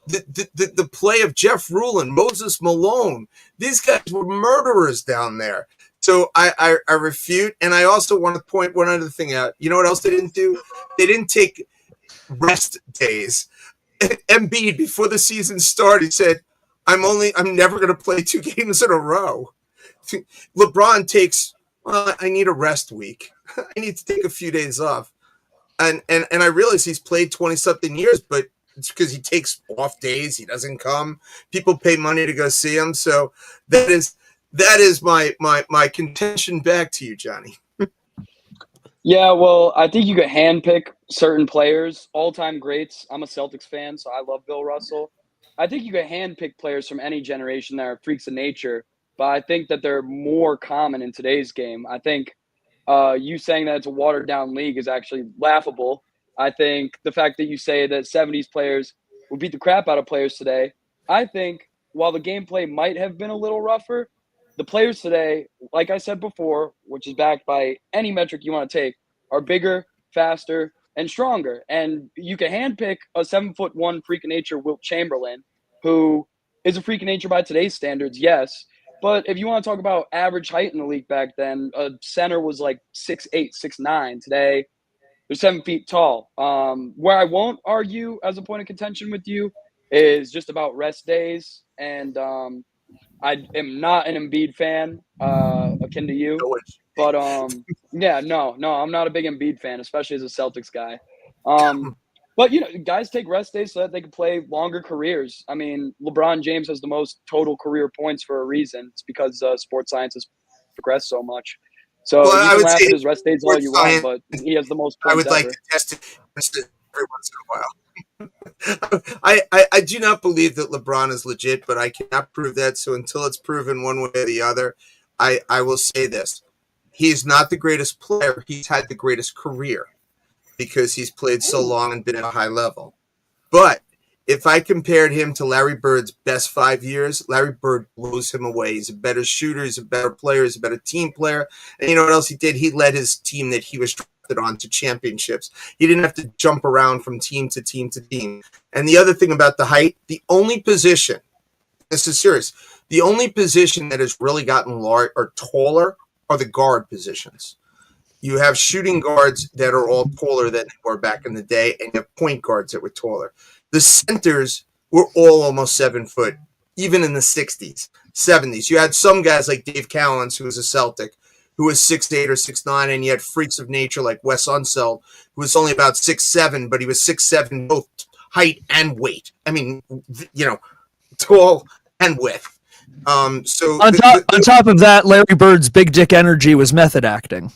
The play of Jeff Rulin, Moses Malone, these guys were murderers down there. So I refute, and I also want to point one other thing out. You know what else they didn't do? They didn't take rest days. Embiid, before the season started, said, I'm never going to play 2 games in a row. LeBron takes, I need a rest week. I need to take a few days off. And I realize he's played 20-something years, but it's because he takes off days. He doesn't come. People pay money to go see him. So that is my contention. Back to you, Johnny. Yeah, well, I think you could handpick certain players, all-time greats. I'm a Celtics fan, so I love Bill Russell. I think you could handpick players from any generation that are freaks of nature, but I think that they're more common in today's game. I think you saying that it's a watered-down league is actually laughable. I think the fact that you say that 70s players would beat the crap out of players today, I think while the gameplay might have been a little rougher, the players today, like I said before, which is backed by any metric you want to take, are bigger, faster, and stronger. And you can handpick a 7'1" freak of nature Wilt Chamberlain, who is a freak of nature by today's standards, yes. But if you want to talk about average height in the league back then, a center was like 6'8", 6'9". Today, they're 7 feet tall. Where I won't argue as a point of contention with you is just about rest days. And I am not an Embiid fan, akin to you. But, no, I'm not a big Embiid fan, especially as a Celtics guy. But, guys take rest days so that they can play longer careers. I mean, LeBron James has the most total career points for a reason. It's because sports science has progressed so much. So you can laugh at his rest days all you want, but he has the most points I would like ever. to test it every once in a while. I do not believe that LeBron is legit, but I cannot prove that. So until it's proven one way or the other, I will say this. He's not the greatest player. He's had the greatest career because he's played so long and been at a high level. But if I compared him to Larry Bird's best 5 years, Larry Bird blows him away. He's a better shooter. He's a better player. He's a better team player. And you know what else he did? He led his team that he was drafted on to championships. He didn't have to jump around from team to team to team. And the other thing about the height, the only position, this is serious, the only position that has really gotten large or taller are the guard positions. You have shooting guards that are all taller than they were back in the day, and you have point guards that were taller. The centers were all almost 7 foot, even in the 60s, 70s. You had some guys like Dave Cowens, who was a Celtic, who was 6'8" or 6'9", and you had freaks of nature like Wes Unseld, who was only about 6'7", but he was 6'7", both height and weight. I mean, you know, tall and width. So on top of that, Larry Bird's big dick energy was method acting.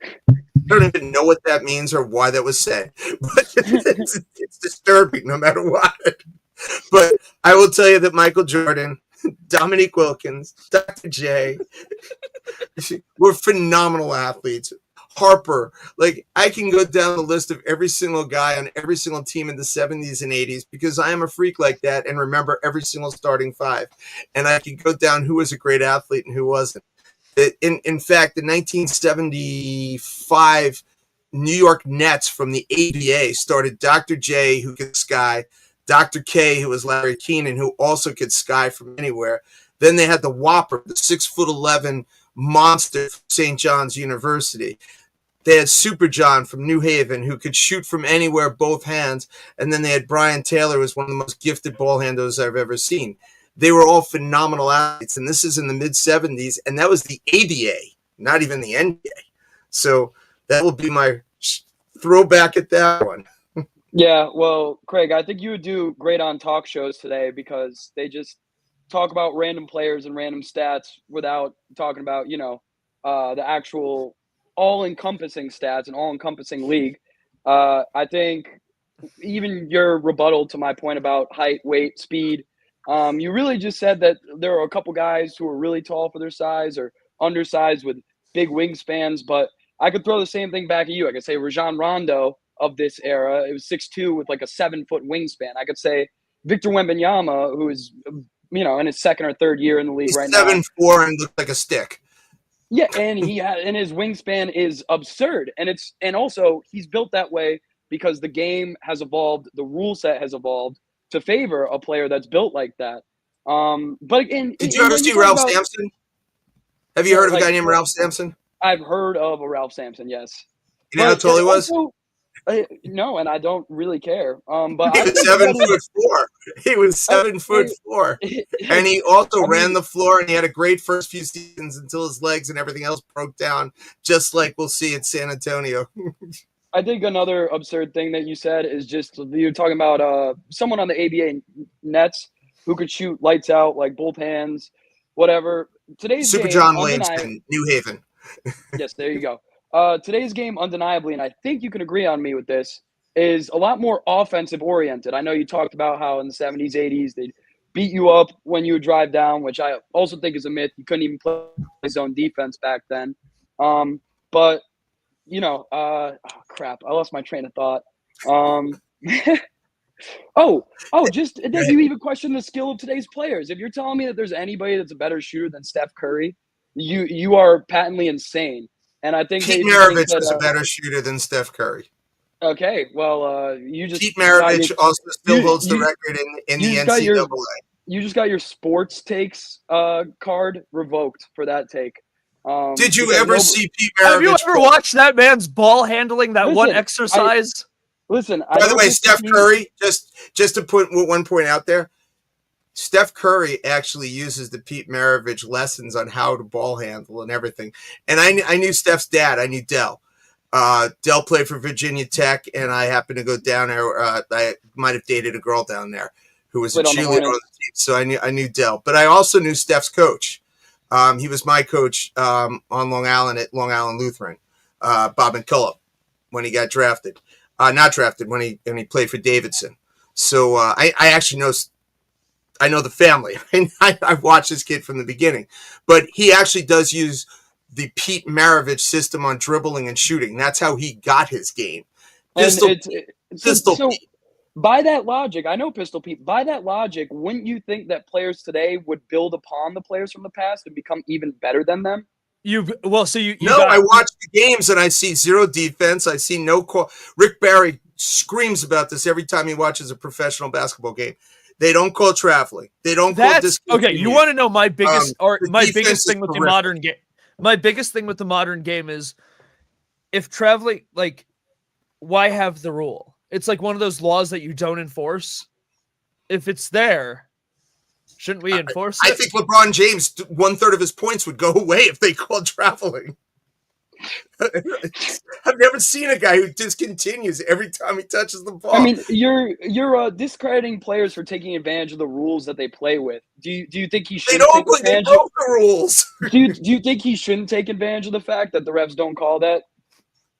I don't even know what that means or why that was said, but it's disturbing no matter what. But I will tell you that Michael Jordan, Dominique Wilkins, Dr. J were phenomenal athletes. Harper, like I can go down the list of every single guy on every single team in the 70s and 80s because I am a freak like that and remember every single starting five. And I can go down who was a great athlete and who wasn't. In fact, the 1975 New York Nets from the ABA started Dr. J, who could sky, Dr. K, who was Larry Keenan, who also could sky from anywhere. Then they had the Whopper, the 6'11" monster from St. John's University. They had Super John from New Haven, who could shoot from anywhere, both hands. And then they had Brian Taylor, who was one of the most gifted ball handlers I've ever seen. They were all phenomenal athletes, and this is in the mid-'70s, and that was the ABA, not even the NBA. So that will be my throwback at that one. Yeah, well, Craig, I think you would do great on talk shows today because they just talk about random players and random stats without talking about, the actual all-encompassing stats and all-encompassing league. I think even your rebuttal to my point about height, weight, speed, you really just said that there are a couple guys who are really tall for their size or undersized with big wingspans, but I could throw the same thing back at you. I could say Rajon Rondo of this era, it was 6'2" with like a 7-foot wingspan. I could say Victor Wembanyama, who is, in his second or third year in the league right now. 7'4" and looks like a stick. Yeah, and his wingspan is absurd. And also he's built that way because the game has evolved, the rule set has evolved to favor a player that's built like that. But again, did you ever see Ralph Sampson? Have you heard of a guy named Ralph Sampson? I've heard of a Ralph Sampson, yes. You know how tall he was? No, and I don't really care. But he was 7'4". He was 7'4", and he also ran the floor. And he had a great first few seasons until his legs and everything else broke down, just like we'll see at San Antonio. I think another absurd thing that you said is just you're talking about someone on the ABA Nets who could shoot lights out, like both hands, whatever. Today's Super game, John Williamson, New Haven. Yes, there you go. Today's game, undeniably, and I think you can agree on me with this, is a lot more offensive oriented. I know you talked about how in the 70s, 80s, they'd beat you up when you would drive down, which I also think is a myth. You couldn't even play zone defense back then. But crap, I lost my train of thought. Just did you even question the skill of today's players? If you're telling me that there's anybody that's a better shooter than Steph Curry, you are patently insane. And I think Pete Maravich is a better shooter than Steph Curry. Okay, well, Pete Maravich also still holds the record in the NCAA. You just got your sports takes card revoked for that take. Did you ever see Pete Maravich? Have you ever watched that man's ball handling one exercise? By the way, Steph Curry, just to put one point out there, Steph Curry actually uses the Pete Maravich lessons on how to ball handle and everything. And I knew Steph's dad. I knew Dell. Dell played for Virginia Tech, and I happened to go down there. I might have dated a girl down there who was a cheerleader on the team. So I knew Dell. But I also knew Steph's coach. He was my coach on Long Island at Long Island Lutheran, Bob McCullough, when he got drafted. not drafted when he played for Davidson. So I actually know the family. I've watched this kid from the beginning, but he actually does use the Pete Maravich system on dribbling and shooting. That's how he got his game. Pistol Pete. By that logic, I know Pistol Pete. By that logic, wouldn't you think that players today would build upon the players from the past and become even better than them? I watch the games and I see zero defense. I see no call. Rick Barry screams about this every time he watches a professional basketball game. They don't call traveling. They don't call okay. You want to know my biggest thing with the terrific. modern game? My biggest thing with the modern game is if traveling, like, why have the rule? It's like one of those laws that you don't enforce. If it's there, shouldn't we enforce it? I think LeBron James, 1/3 of his points would go away if they called traveling. I've never seen a guy who discontinues every time he touches the ball. I mean, you're discrediting players for taking advantage of the rules that they play with. Do you think he should? They broke the rules. Do you think he shouldn't take advantage of the fact that the refs don't call that?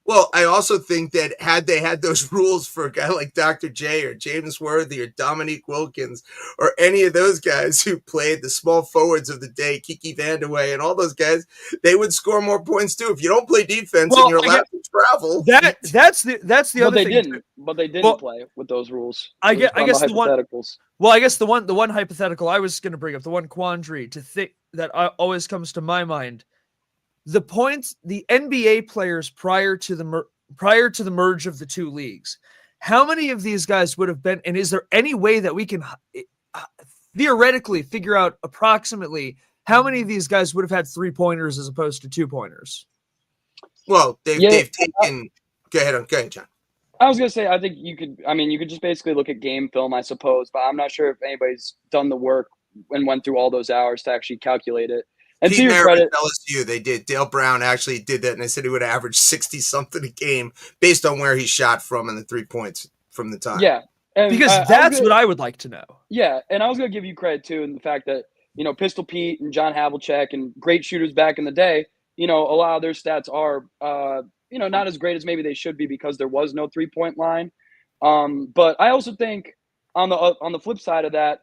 Well, I also think that had they had those rules for a guy like Dr. J or James Worthy or Dominique Wilkins or any of those guys who played the small forwards of the day, Kiki Vandeweghe and all those guys, they would score more points too. If you don't play defense and you're allowed to travel, that's the other thing. But they didn't play with those rules. I guess the one hypothetical I was going to bring up, the one quandary to think that always comes to my mind. The points, the NBA players prior to the merge of the two leagues, how many of these guys would have been, and is there any way that we can theoretically figure out approximately how many of these guys would have had 3-pointers as opposed to 2-pointers? Well, they've taken. Go ahead, John. I was gonna say, I think you could just basically look at game film, I suppose, but I'm not sure if anybody's done the work and went through all those hours to actually calculate it. And Pete Maravich, LSU, they did. Dale Brown actually did that, and they said he would average 60-something a game based on where he shot from and the 3 points from the time. Yeah, because that's what I would like to know. Yeah, and I was going to give you credit, too, in the fact that, Pistol Pete and John Havlicek and great shooters back in the day, a lot of their stats are, not as great as maybe they should be because there was no 3-point line. But I also think on the flip side of that,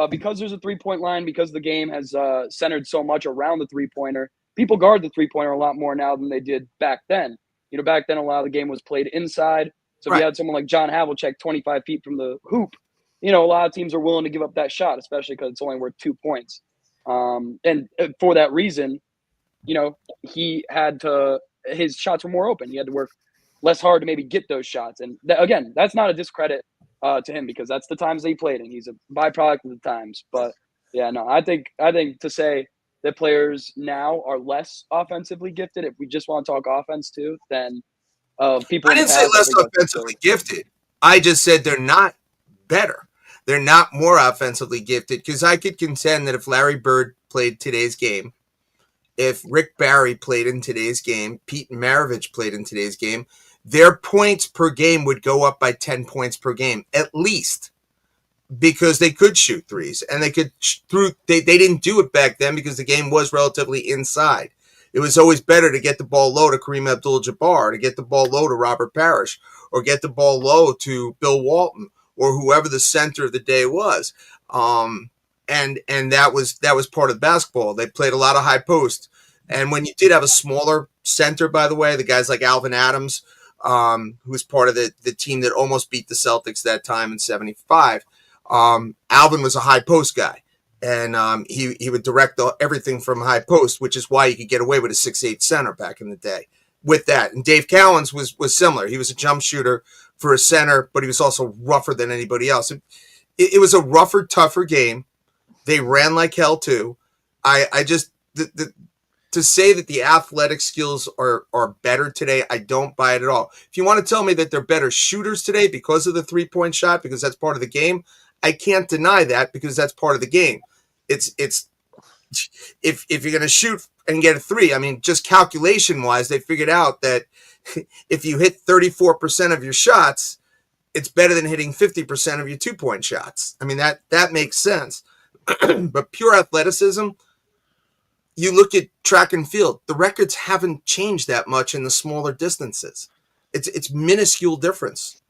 because there's a 3-point line, because the game has centered so much around the 3-pointer, people guard the 3-pointer a lot more now than they did back then. Back then a lot of the game was played inside. So if you had someone like John Havlicek 25 feet from the hoop, a lot of teams are willing to give up that shot, especially because it's only worth 2 points. And for that reason, his shots were more open. He had to work less hard to maybe get those shots. And again, that's not a discredit to him because that's the times that he played in. He's a byproduct of the times. But yeah, no, I think to say that players now are less offensively gifted, if we just want to talk offense too, then people. I didn't say less offensively gifted. I just said they're not better. They're not more offensively gifted because I could contend that if Larry Bird played today's game, if Rick Barry played in today's game, Pete Maravich played in today's game, their points per game would go up by 10 points per game, at least, because they could shoot threes and they could they didn't do it back then because the game was relatively inside. It was always better to get the ball low to Kareem Abdul-Jabbar, to get the ball low to Robert Parrish, or get the ball low to Bill Walton or whoever the center of the day was. And that was part of basketball. They played a lot of high post. And when you did have a smaller center, by the way, the guys like Alvin Adams, who was part of the team that almost beat the Celtics that time in 75. Alvin was a high post guy, and he would direct everything from high post, which is why he could get away with a 6'8" center back in the day with that. And Dave Cowens was similar. He was a jump shooter for a center, but he was also rougher than anybody else. It was a rougher, tougher game. They ran like hell too. To say that the athletic skills are better today, I don't buy it at all. If you want to tell me that they're better shooters today because of the 3-point shot, because that's part of the game, I can't deny that because that's part of the game. It's if you're going to shoot and get a 3, I mean, just calculation wise, they figured out that if you hit 34% of your shots, it's better than hitting 50% of your 2-point shots. I mean, that makes sense. But pure athleticism, you look at track and field, the records haven't changed that much in the smaller distances. It's minuscule difference.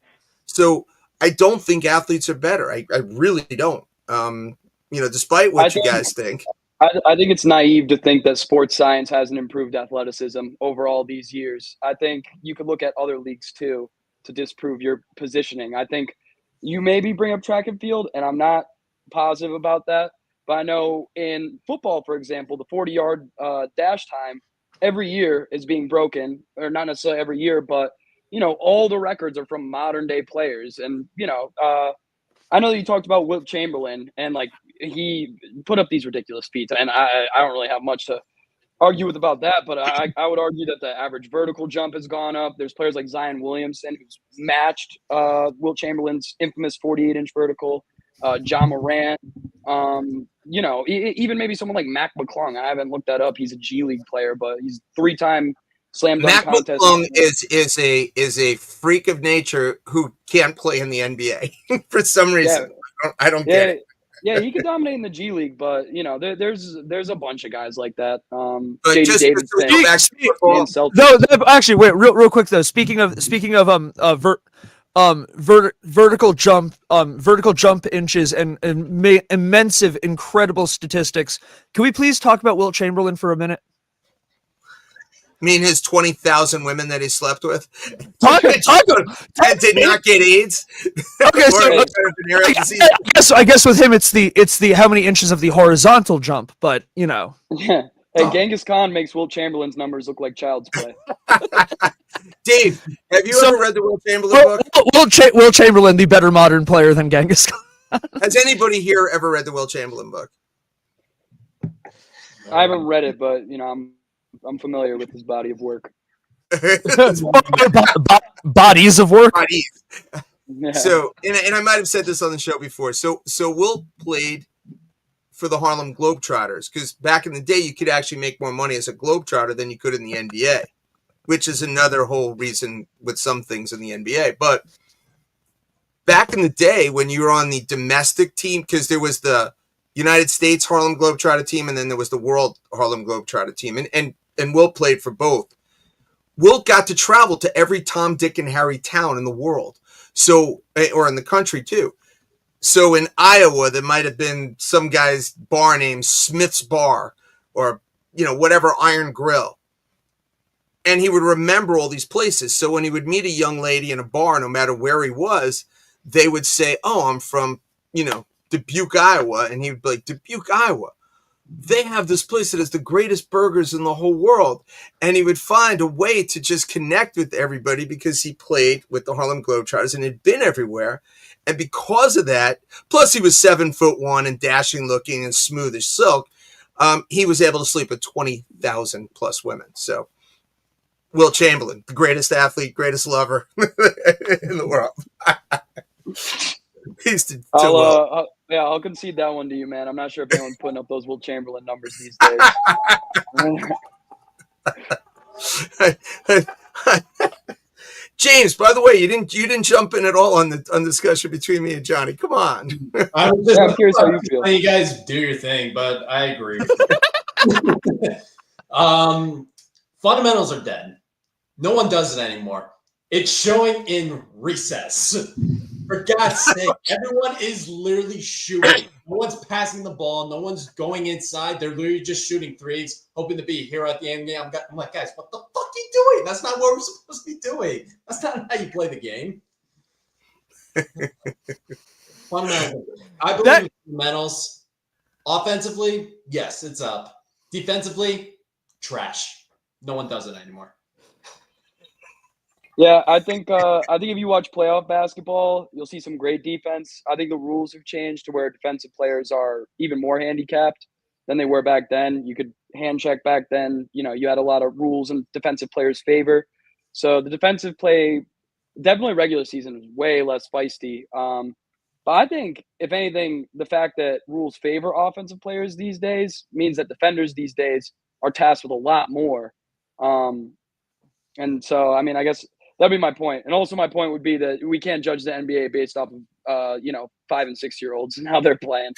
So I don't think athletes are better. I really don't. Despite what you guys think. I think it's naive to think that sports science hasn't improved athleticism over all these years. I think you could look at other leagues too to disprove your positioning. I think you maybe bring up track and field, and I'm not positive about that. But I know in football, for example, the 40-yard dash time every year is being broken, or not necessarily every year, but all the records are from modern day players. And I know that you talked about Wilt Chamberlain, and like he put up these ridiculous feats, and I don't really have much to argue with about that, but I would argue that the average vertical jump has gone up. There's players like Zion Williamson who's matched Wilt Chamberlain's infamous 48-inch vertical. John Morant, even maybe someone like Mac McClung. I haven't looked that up. He's a G League player, but he's 3-time slam dunk Mac contest. McClung is a freak of nature who can't play in the NBA for some reason. Yeah. I don't get it. Yeah, he could dominate in the G League, but there's a bunch of guys like that. But JD just Davidson. No, actually, wait, real quick though. Speaking of vertical jump inches and immense, incredible statistics. Can we please talk about Wilt Chamberlain for a minute? I mean, his 20,000 women that he slept with. And did not get AIDS. Okay, I guess with him it's the how many inches of the horizontal jump, but Yeah. Hey, Genghis Khan makes Wilt Chamberlain's numbers look like child's play. Dave, have you ever read the Wilt Chamberlain book? Wilt Chamberlain, the better modern player than Genghis Khan. Has anybody here ever read the Wilt Chamberlain book? I haven't read it, but I'm familiar with his body of work. Bodies of work. Bodies. Yeah. So, and I might have said this on the show before. So Wilt played for the Harlem Globetrotters because back in the day, you could actually make more money as a Globetrotter than you could in the NBA, which is another whole reason with some things in the NBA. But back in the day, when you were on the domestic team, because there was the United States Harlem Globetrotter team, and then there was the World Harlem Globetrotter team, and Wilt played for both. Wilt got to travel to every Tom, Dick, and Harry town in the world, or in the country too. So in Iowa, there might have been some guy's bar named Smith's Bar, or whatever Iron Grill, and he would remember all these places. So when he would meet a young lady in a bar, no matter where he was, they would say, "Oh, I'm from Dubuque, Iowa," and he would be like, "Dubuque, Iowa. They have this place that has the greatest burgers in the whole world." And he would find a way to just connect with everybody because he played with the Harlem Globetrotters and had been everywhere. And because of that, plus he was 7'1" and dashing looking and smooth as silk, he was able to sleep with 20,000 plus women. So Wilt Chamberlain, the greatest athlete, greatest lover in the world. I'll concede that one to you, man. I'm not sure if anyone's putting up those Wilt Chamberlain numbers these days. James, by the way, you didn't jump in at all on the discussion between me and Johnny. Come on. I'm curious how you feel. You guys do your thing, but I agree. Fundamentals are dead. No one does it anymore. It's showing in recess. For God's sake, everyone is literally shooting. No one's passing the ball. No one's going inside. They're literally just shooting threes, hoping to be a hero at the end of the game. I'm like, guys, what the fuck are you doing? That's not what we're supposed to be doing. That's not how you play the game. Fundamentals. I believe in fundamentals. Offensively, yes, it's up. Defensively, trash. No one does it anymore. Yeah, I think if you watch playoff basketball, you'll see some great defense. I think the rules have changed to where defensive players are even more handicapped than they were back then. You could hand check back then. You had a lot of rules in defensive players' favor. So the defensive play, definitely regular season, was way less feisty. But I think, if anything, the fact that rules favor offensive players these days means that defenders these days are tasked with a lot more. And so, I mean, I guess that'd be my point. And also my point would be that we can't judge the NBA based off of, 5 and 6 year olds and how they're playing.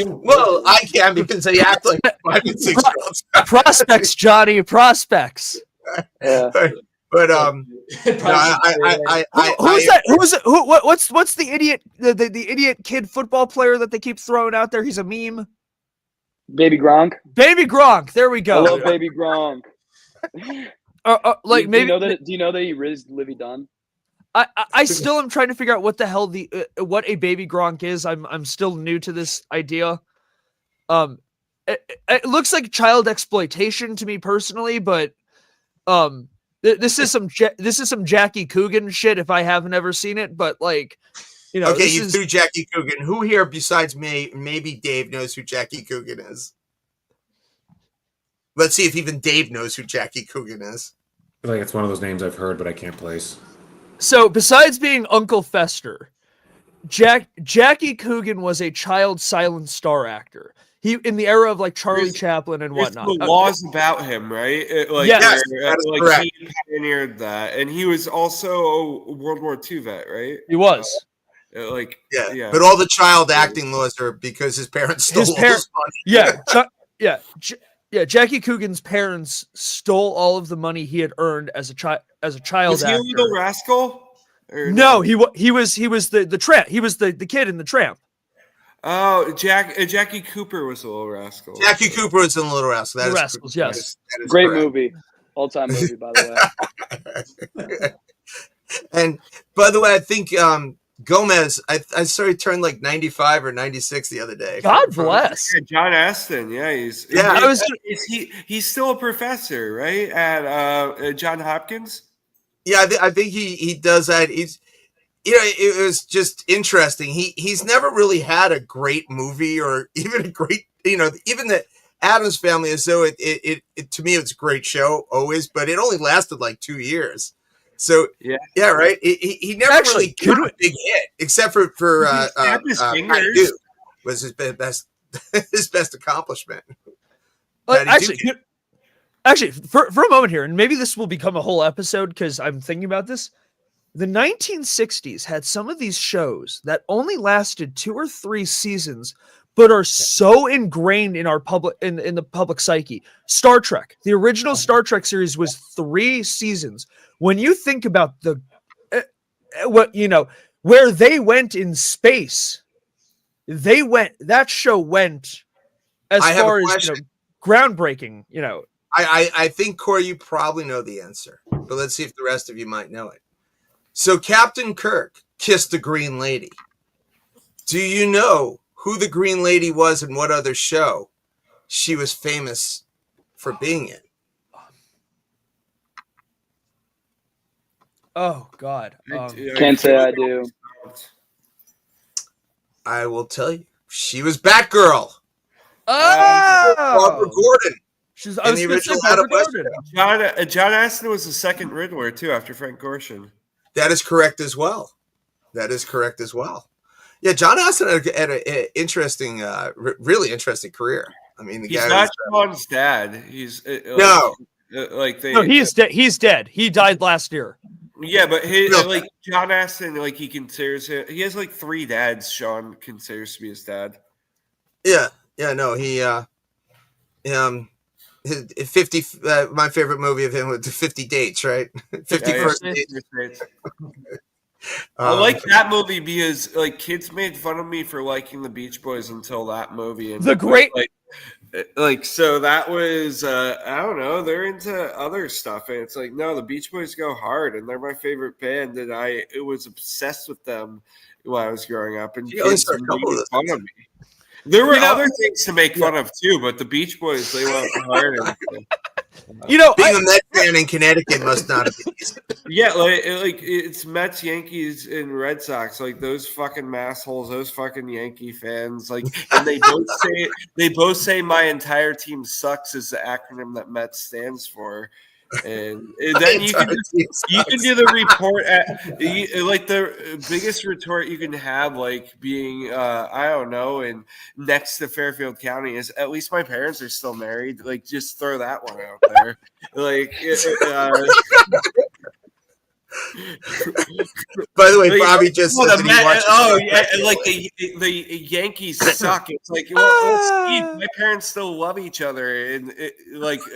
Well, I can because they act like 5 and 6 year olds. Prospects, Johnny, prospects. Yeah. But no, Who's that? Who's it? What's the idiot? The idiot kid football player that they keep throwing out there? He's a meme. Baby Gronk. Baby Gronk. There we I go. love Baby Gronk. Like maybe. Do you know that he rizzed Livy Dunn? I still am trying to figure out what the hell what a Baby Gronk is. I'm still new to this idea. It looks like child exploitation to me personally, but this is some Jackie Coogan shit if I haven't ever seen it. But like, okay, you threw Jackie Coogan. Who here besides me, maybe Dave, knows who Jackie Coogan is? Let's see if even Dave knows who Jackie Coogan is. I feel like it's one of those names I've heard, but I can't place. So besides being Uncle Fester, Jackie Coogan was a child silent star actor. He in the era of like Charlie Chaplin and whatnot. The laws about him, right? Yes, correct. He pioneered that, and he was also a World War II vet, right? He was. Yeah. But all the child acting laws are because his parents stole all his money. Yeah. Jackie Coogan's parents stole all of the money he had earned as a child. Was he a little rascal? No, he was the tramp. He was the kid in the tramp. Oh, Jackie Cooper was a little rascal. Jackie Cooper was in Little Rascal. The Rascals, yes. That is Great correct. movie. All-time movie, by the way. And by the way, I think Gomez, I saw he turned like 95 or 96 the other day. God bless. Yeah, John Aston. Yeah, he's still a professor, right? At Johns Hopkins. Yeah, I think he does that. It was just interesting. He's never really had a great movie or even a great, even the Addams Family, as though it to me it's a great show always, but it only lasted like 2 years. So yeah, right. He never really got a big hit, except for Do was his best accomplishment. Actually, for a moment here, and maybe this will become a whole episode because I'm thinking about this. The 1960s had some of these shows that only lasted 2 or 3 seasons, but are so ingrained in our in the public psyche. Star Trek, the original Star Trek series was 3 seasons. When you think about where they went in space, that show went as far as groundbreaking. I think, Corey, you probably know the answer, but let's see if the rest of you might know it. So Captain Kirk kissed the Green Lady. Do you know who the Green Lady was and what other show she was famous for being in? Oh, God. Can't say I do. I will tell you. She was Batgirl. Oh! Barbara Gordon. I was the original Barbara Gordon. John Aston was the second Riddler, too, after Frank Gorshin. That is correct as well. Yeah, John Aston had an interesting, really interesting career. I mean, he's not Sean's dad. He's he's dead. He died last year. Yeah, but John Aston, he considers it. He has 3 dads. Sean considers to be his dad. Yeah, no, he 50. My favorite movie of him was 50 Dates, right? 51st Dates. I like that movie because kids made fun of me for liking the Beach Boys until that movie. And the great, so that was I don't know. They're into other stuff, and it's no, the Beach Boys go hard, and they're my favorite band, and I was obsessed with them when I was growing up. And kids made fun of me. There were other things to make fun of too, but the Beach Boys, they went hard. Being a Mets fan in Connecticut must not have been easy. Yeah, it's Mets, Yankees, and Red Sox. Those fucking massholes, those fucking Yankee fans. And they both say my entire team sucks is the acronym that Mets stands for. And then you can do the report at the biggest retort you can have, being I don't know, and next to Fairfield County is at least my parents are still married. Just throw that one out there. By the way, Bobby just said the Yankees suck. It's Steve, my parents still love each other, and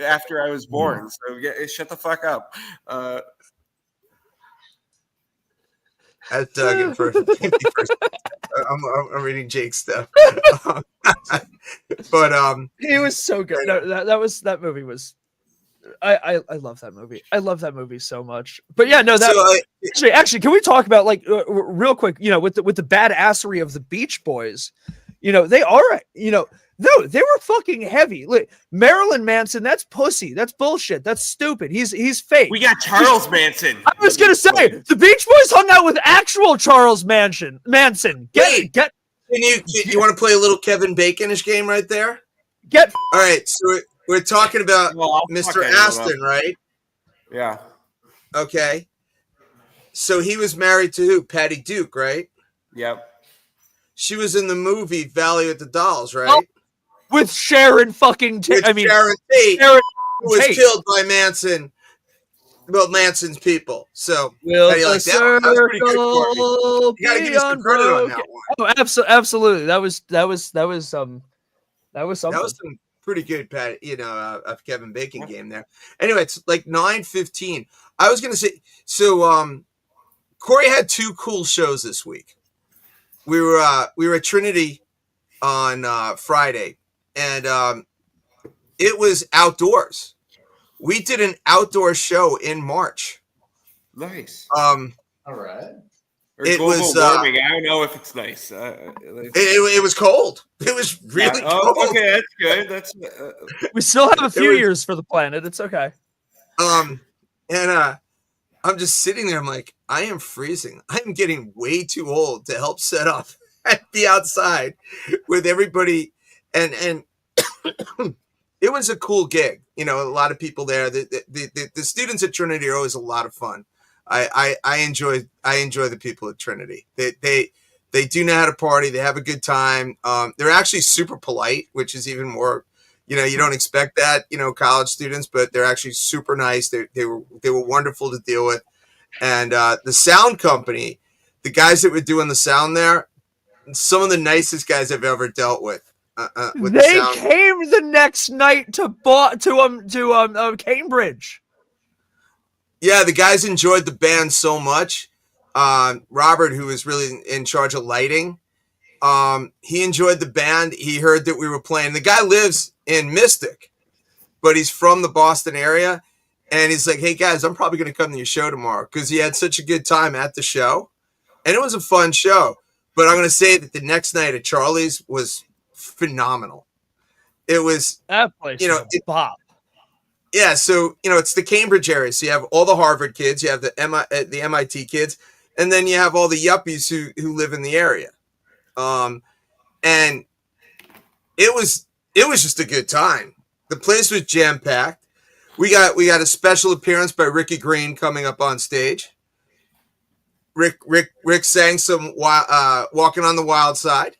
after I was born. So shut the fuck up. As Doug in first. I'm reading Jake's stuff. But He was so good. No, that movie was. I love that movie. I love that movie so much. But yeah, no, that actually, can we talk about like real quick? You know, with the badassery of the Beach Boys, you know, they are, you know, no, they were fucking heavy. Like, Marilyn Manson, that's pussy. That's bullshit. That's stupid. He's fake. We got Charles Manson. I was gonna say the Beach Boys hung out with actual Charles Manson. Get. You want to play a little Kevin Baconish game right there? All right, so we're talking about Mr. Aston, right? Yeah. Okay. So he was married to who? Patty Duke, right? Yep. She was in the movie Valley with the Dolls, right? Oh, with Sharon fucking Tate. Sharon Tate, who was killed by Manson. Well, Manson's people. So how do you like that? That was pretty good, Corey. You gotta give me some credit on that one. Oh, absolutely. That was something. That was some pretty good, Pat. You know, a Kevin Bacon game there. Anyway, it's like 9:15. I was gonna say, so Corey had two cool shows this week. We were at Trinity on Friday, and it was outdoors. We did an outdoor show in March. Nice. All right. It was warming. I don't know if it's nice. It was cold. It was really cold. Okay, that's good. That's we still have a few years for the planet. It's okay. And I'm just sitting there. I'm like, I am freezing. I'm getting way too old to help set up and be outside with everybody. And it was a cool gig. You know, a lot of people there. The students at Trinity are always a lot of fun. I enjoy the people at Trinity. They do know how to party. They have a good time. They're actually super polite, which is even more, you know, you don't expect that, you know, college students, but they're actually super nice. They were wonderful to deal with. And the sound company, the guys that were doing the sound there, some of the nicest guys I've ever dealt with. They came the next night to Cambridge. Yeah, the guys enjoyed the band so much. Robert, who was really in charge of lighting, he enjoyed the band. He heard that we were playing. The guy lives in Mystic, but he's from the Boston area. And he's like, hey, guys, I'm probably going to come to your show tomorrow, because he had such a good time at the show. And it was a fun show. But I'm going to say that the next night at Charlie's was phenomenal. It was, that place, you know, Bob. Yeah, so, you know, it's the Cambridge area. So you have all the Harvard kids, you have the MIT kids, and then you have all the yuppies who live in the area. And it was just a good time. The place was jam-packed. We got a special appearance by Ricky Green coming up on stage. Rick sang some Walking on the Wild Side.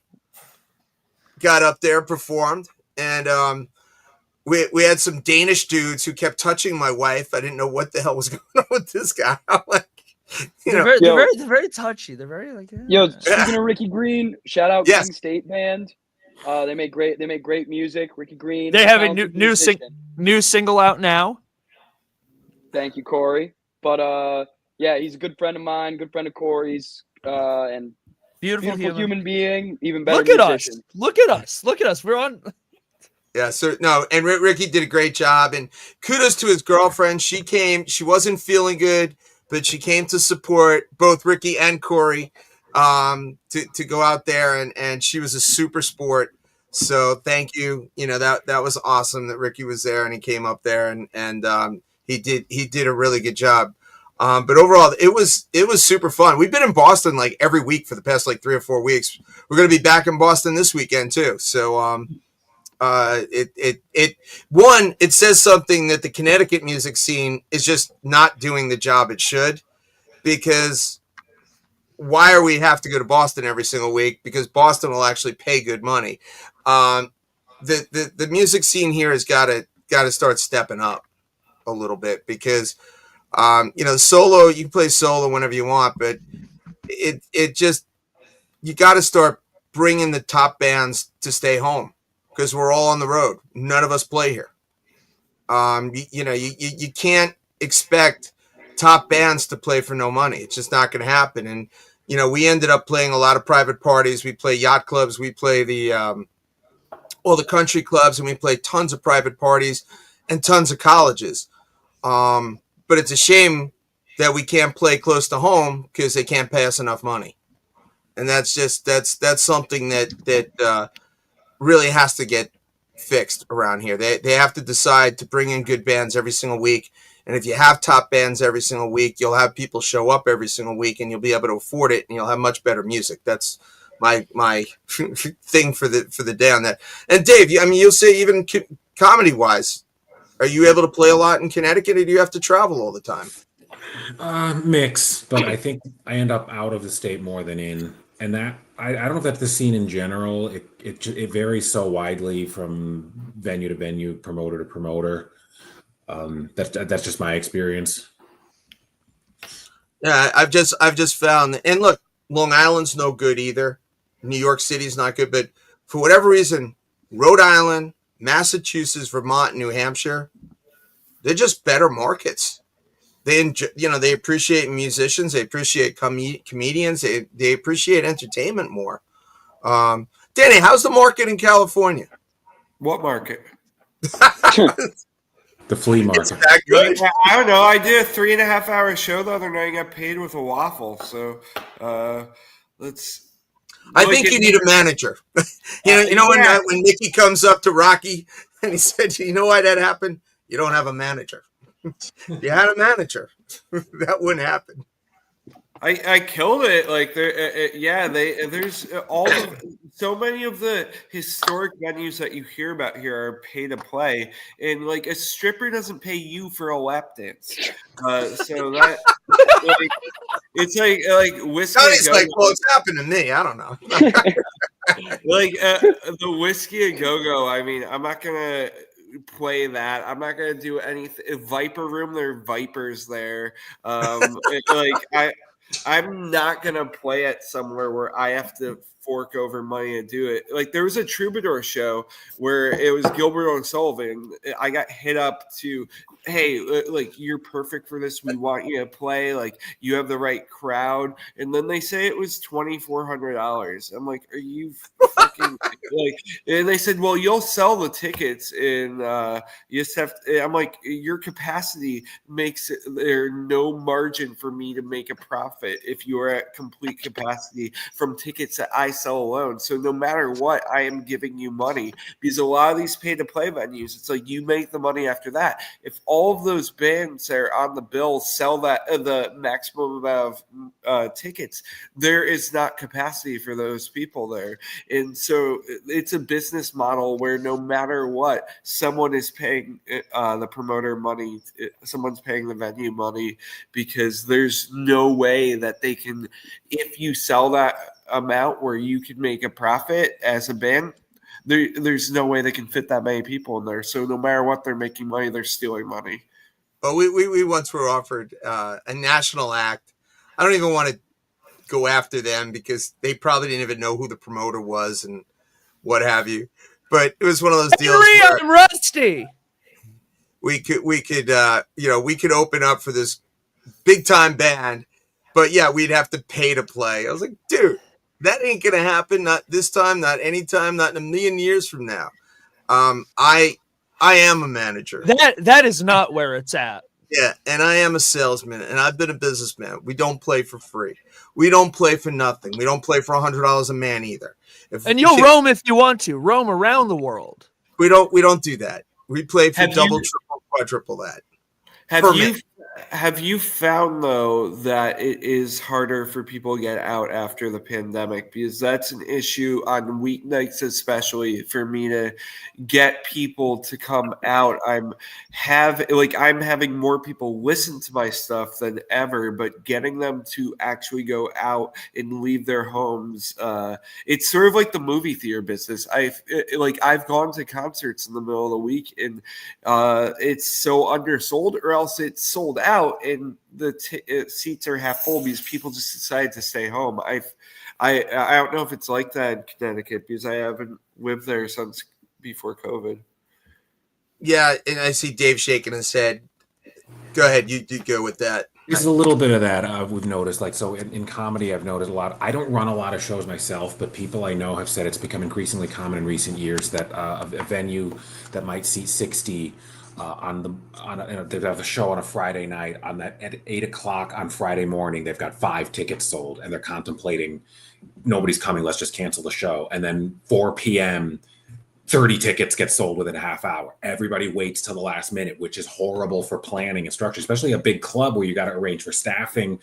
Got up there, performed, and we had some Danish dudes who kept touching my wife. I didn't know what the hell was going on with this guy. I'm like, they're very touchy. They're very like. Yo, speaking of Ricky Green, shout out King State Band. They make great music. Ricky Green. They have a new single out now. Thank you, Corey. But yeah, he's a good friend of mine, good friend of Corey's, and beautiful human being, even better. Look at musician. Look at us. We're on. Yeah, so no, and Ricky did a great job, and kudos to his girlfriend. She came. She wasn't feeling good, but she came to support both Ricky and Corey to go out there, and she was a super sport. So thank you. You know, that was awesome that Ricky was there and he came up there and he did a really good job. But overall, it was super fun. We've been in Boston like every week for the past like 3 or 4 weeks. We're going to be back in Boston this weekend too. So it says something that the Connecticut music scene is just not doing the job it should, because why are we have to go to Boston every single week? Because Boston will actually pay good money. The music scene here has got to start stepping up a little bit, because you know, solo, you can play solo whenever you want, but it just, you got to start bringing the top bands to stay home, because we're all on the road. None of us play here. You can't expect top bands to play for no money. It's just not going to happen. And we ended up playing a lot of private parties. We play yacht clubs. We play all the country clubs, and we play tons of private parties and tons of colleges. But it's a shame that we can't play close to home because they can't pay us enough money. And that's something that really has to get fixed around here. They have to decide to bring in good bands every single week. And if you have top bands every single week, you'll have people show up every single week, and you'll be able to afford it, and you'll have much better music. That's my thing for the day on that. And Dave, you'll say even comedy wise, are you able to play a lot in Connecticut, or do you have to travel all the time? Mix, but I think I end up out of the state more than in, and that I don't know if that's the scene in general. It varies so widely from venue to venue, promoter to promoter. That's just my experience. Yeah, I've just found, and look, Long Island's no good either. New York City's not good, but for whatever reason, Rhode Island, Massachusetts, Vermont, New Hampshire, they're just better markets. They appreciate musicians, they appreciate comedians, they appreciate entertainment more. Danny, how's the market in California? What market? The flea market. That good? Yeah, I don't know. I did a 3.5 hour show the other night and got paid with a waffle. So let's. I think you need a manager. When Mickey comes up to Rocky and he said, "You know why that happened? You don't have a manager. You had a manager, that wouldn't happen." I killed it. Like there's so many of the historic venues that you hear about here are pay to play, and like a stripper doesn't pay you for a lap dance. So that it's like whiskey. Johnny's like, well, it's happened to me. I don't know. Like the whiskey and go-go. I mean, I'm not gonna play that. I'm not gonna do anything. Viper Room, there are vipers there. I'm not going to play at somewhere where I have to fork over money to do it. Like there was a Troubadour show where it was Gilbert O'Sullivan. I got hit up to, hey, like you're perfect for this. We want you to play. Like you have the right crowd. And then they say it was $2,400. I'm like, are you fucking like? And they said, well, you'll sell the tickets, and you just have to. I'm like, your capacity makes it there no margin for me to make a profit if you are at complete capacity from tickets that I sell alone. So no matter what, I am giving you money, because a lot of these pay to play venues, it's like you make the money after that. If all of those bands that are on the bill sell that the maximum amount of tickets, there is not capacity for those people there. And so it's a business model where no matter what, someone is paying the promoter money, someone's paying the venue money, because there's no way that they can, if you sell that amount where you can make a profit as a band, there's no way they can fit that many people in there. So no matter what they're making money, they're stealing money. But we once were offered a national act. I don't even want to go after them because they probably didn't even know who the promoter was and what have you. But it was one of those deals where I'm rusty. we could open up for this big time band, but yeah, we'd have to pay to play. I was like, dude, that ain't gonna happen. Not this time, not anytime, not in a million years from now. I am a manager. That is not where it's at. Yeah, and I am a salesman, and I've been a businessman. We don't play for free. We don't play for nothing. We don't play for $100 a man either. And you'll roam if you want to. Roam around the world. We don't do that. We play for double, triple, quadruple that. Have you found, though, that it is harder for people to get out after the pandemic? Because that's an issue on weeknights, especially for me to get people to come out. I'm having more people listen to my stuff than ever, but getting them to actually go out and leave their homes. It's sort of like the movie theater business. I've gone to concerts in the middle of the week, and it's so undersold, or else it's sold out and the seats are half full because people just decided to stay home. I don't know if it's like that in Connecticut, because I haven't lived there since before COVID. Yeah, and I see Dave shaking his head. Go ahead, you go with that. There's a little bit of that we've noticed. Like, so in comedy, I've noticed a lot. I don't run a lot of shows myself, but people I know have said it's become increasingly common in recent years that a venue that might seat 60 they have a show on a Friday night on that at 8 o'clock on Friday morning. They've got 5 tickets sold, and they're contemplating nobody's coming. Let's just cancel the show. And then 4 p.m. 30 tickets get sold within a half hour. Everybody waits till the last minute, which is horrible for planning and structure, especially a big club where you got to arrange for staffing.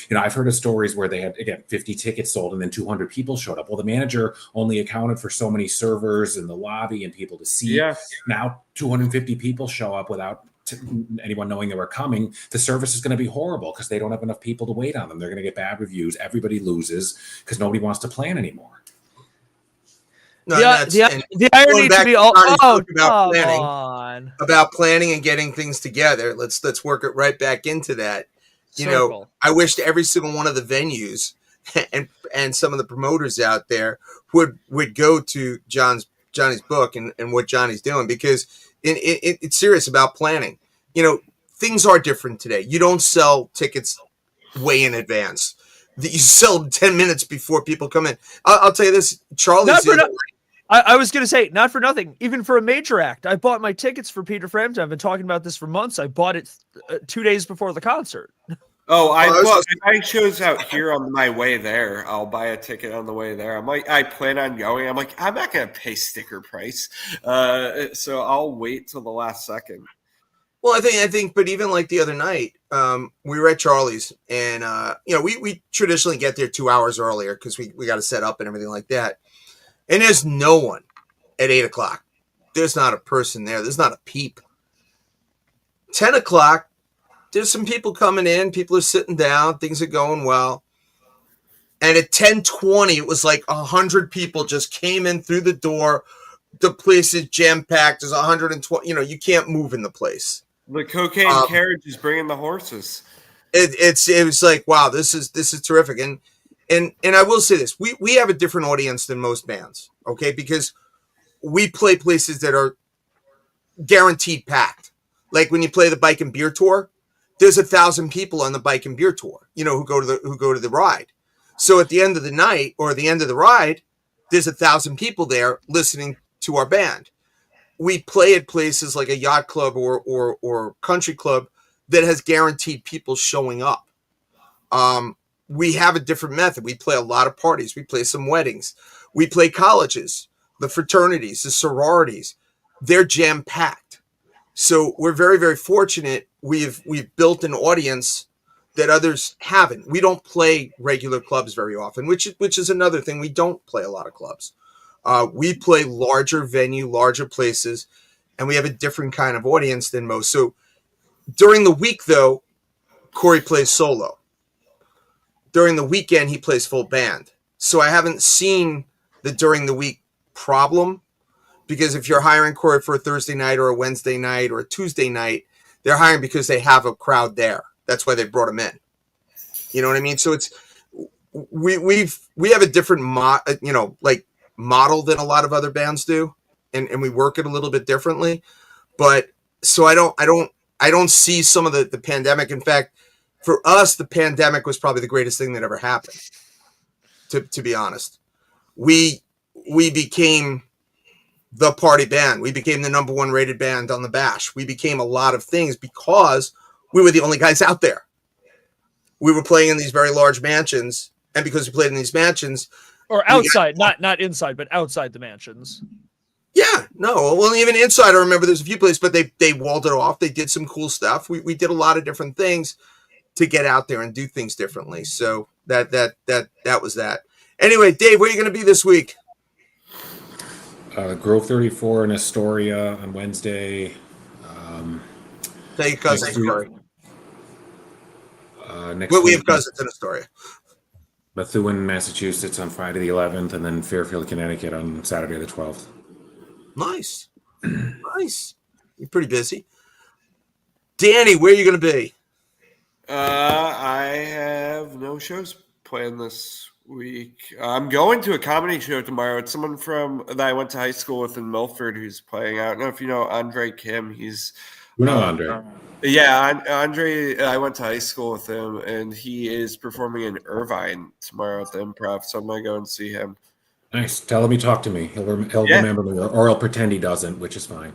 I've heard of stories where they had, again, 50 tickets sold and then 200 people showed up. Well, the manager only accounted for so many servers in the lobby and people to see. Yeah. Now 250 people show up without anyone knowing they were coming. The service is going to be horrible because they don't have enough people to wait on them. They're going to get bad reviews. Everybody loses because nobody wants to plan anymore. No, the irony to be all about planning and getting things together. Let's work it right back into that. I wished every single one of the venues and some of the promoters out there would go to Johnny's book and what Johnny's doing, because it's serious about planning. Things are different today. You don't sell tickets way in advance. You sell 10 minutes before people come in. I'll tell you this, Charlie's I was going to say, not for nothing, even for a major act, I bought my tickets for Peter Frampton. I've been talking about this for months. I bought it 2 days before the concert. Oh, I shows out here on my way there. I'll buy a ticket on the way there. I plan on going. I'm like, I'm not going to pay sticker price. So I'll wait till the last second. Well, I think, but even like the other night, we were at Charlie's, and we traditionally get there 2 hours earlier because we got to set up and everything like that. And there's no one at 8 o'clock. There's not a person there. There's not a peep. 10 o'clock, there's some people coming in. People are sitting down. Things are going well. And at 10:20, it was like 100 people just came in through the door. The place is jam-packed. There's 120. You can't move in the place. The cocaine carriage is bringing the horses. It was like, wow, this is terrific. And I will say this, we have a different audience than most bands, okay? Because we play places that are guaranteed packed. Like when you play the bike and beer tour, there's 1,000 people on the bike and beer tour, who go to the ride. So at the end of the night or the end of the ride, there's 1,000 people there listening to our band. We play at places like a yacht club or country club that has guaranteed people showing up. We have a different method. We play a lot of parties. We play some weddings. We play colleges, the fraternities, the sororities. They're jam-packed. So we're very, very fortunate. We've built an audience that others haven't. We don't play regular clubs very often, which is another thing. We don't play a lot of clubs. We play larger venue, larger places, and we have a different kind of audience than most. So during the week, though, Corey plays solo. During the weekend, he plays full band. So I haven't seen the during the week problem, because if you're hiring Corey for a Thursday night or a Wednesday night or a Tuesday night, they're hiring because they have a crowd there. That's why they brought him in. You know what I mean? So it's we have a different model than a lot of other bands do, and we work it a little bit differently. But so I don't see some of the pandemic. In fact, for us, the pandemic was probably the greatest thing that ever happened. To be honest, we became the party band. We became the number 1 rated band on the Bash. We became a lot of things because we were the only guys out there. We were playing in these very large mansions, and because we played in these mansions, or outside, not inside, but outside the mansions. Yeah, no. Well, even inside, I remember there's a few places, but they walled it off. They did some cool stuff. We did a lot of different things to get out there and do things differently. So that was that. Anyway, Dave, where are you going to be this week? Grove 34 in Astoria on Wednesday. Tell your cousin, Corey. We have cousins in Astoria. Methuen, Massachusetts on Friday the 11th, and then Fairfield, Connecticut on Saturday the 12th. Nice. Nice. You're pretty busy. Danny, where are you going to be? I have no shows planned this week. I'm going to a comedy show tomorrow. It's someone that I went to high school with in Milford who's playing. I don't know if you know Andre Kim. He's Andre. Yeah, Andre, I went to high school with him, and he is performing in Irvine tomorrow at the Improv, so I'm going to go and see him. Nice. Tell him he talked to me. He'll Yeah. remember me, or he'll pretend he doesn't, which is fine.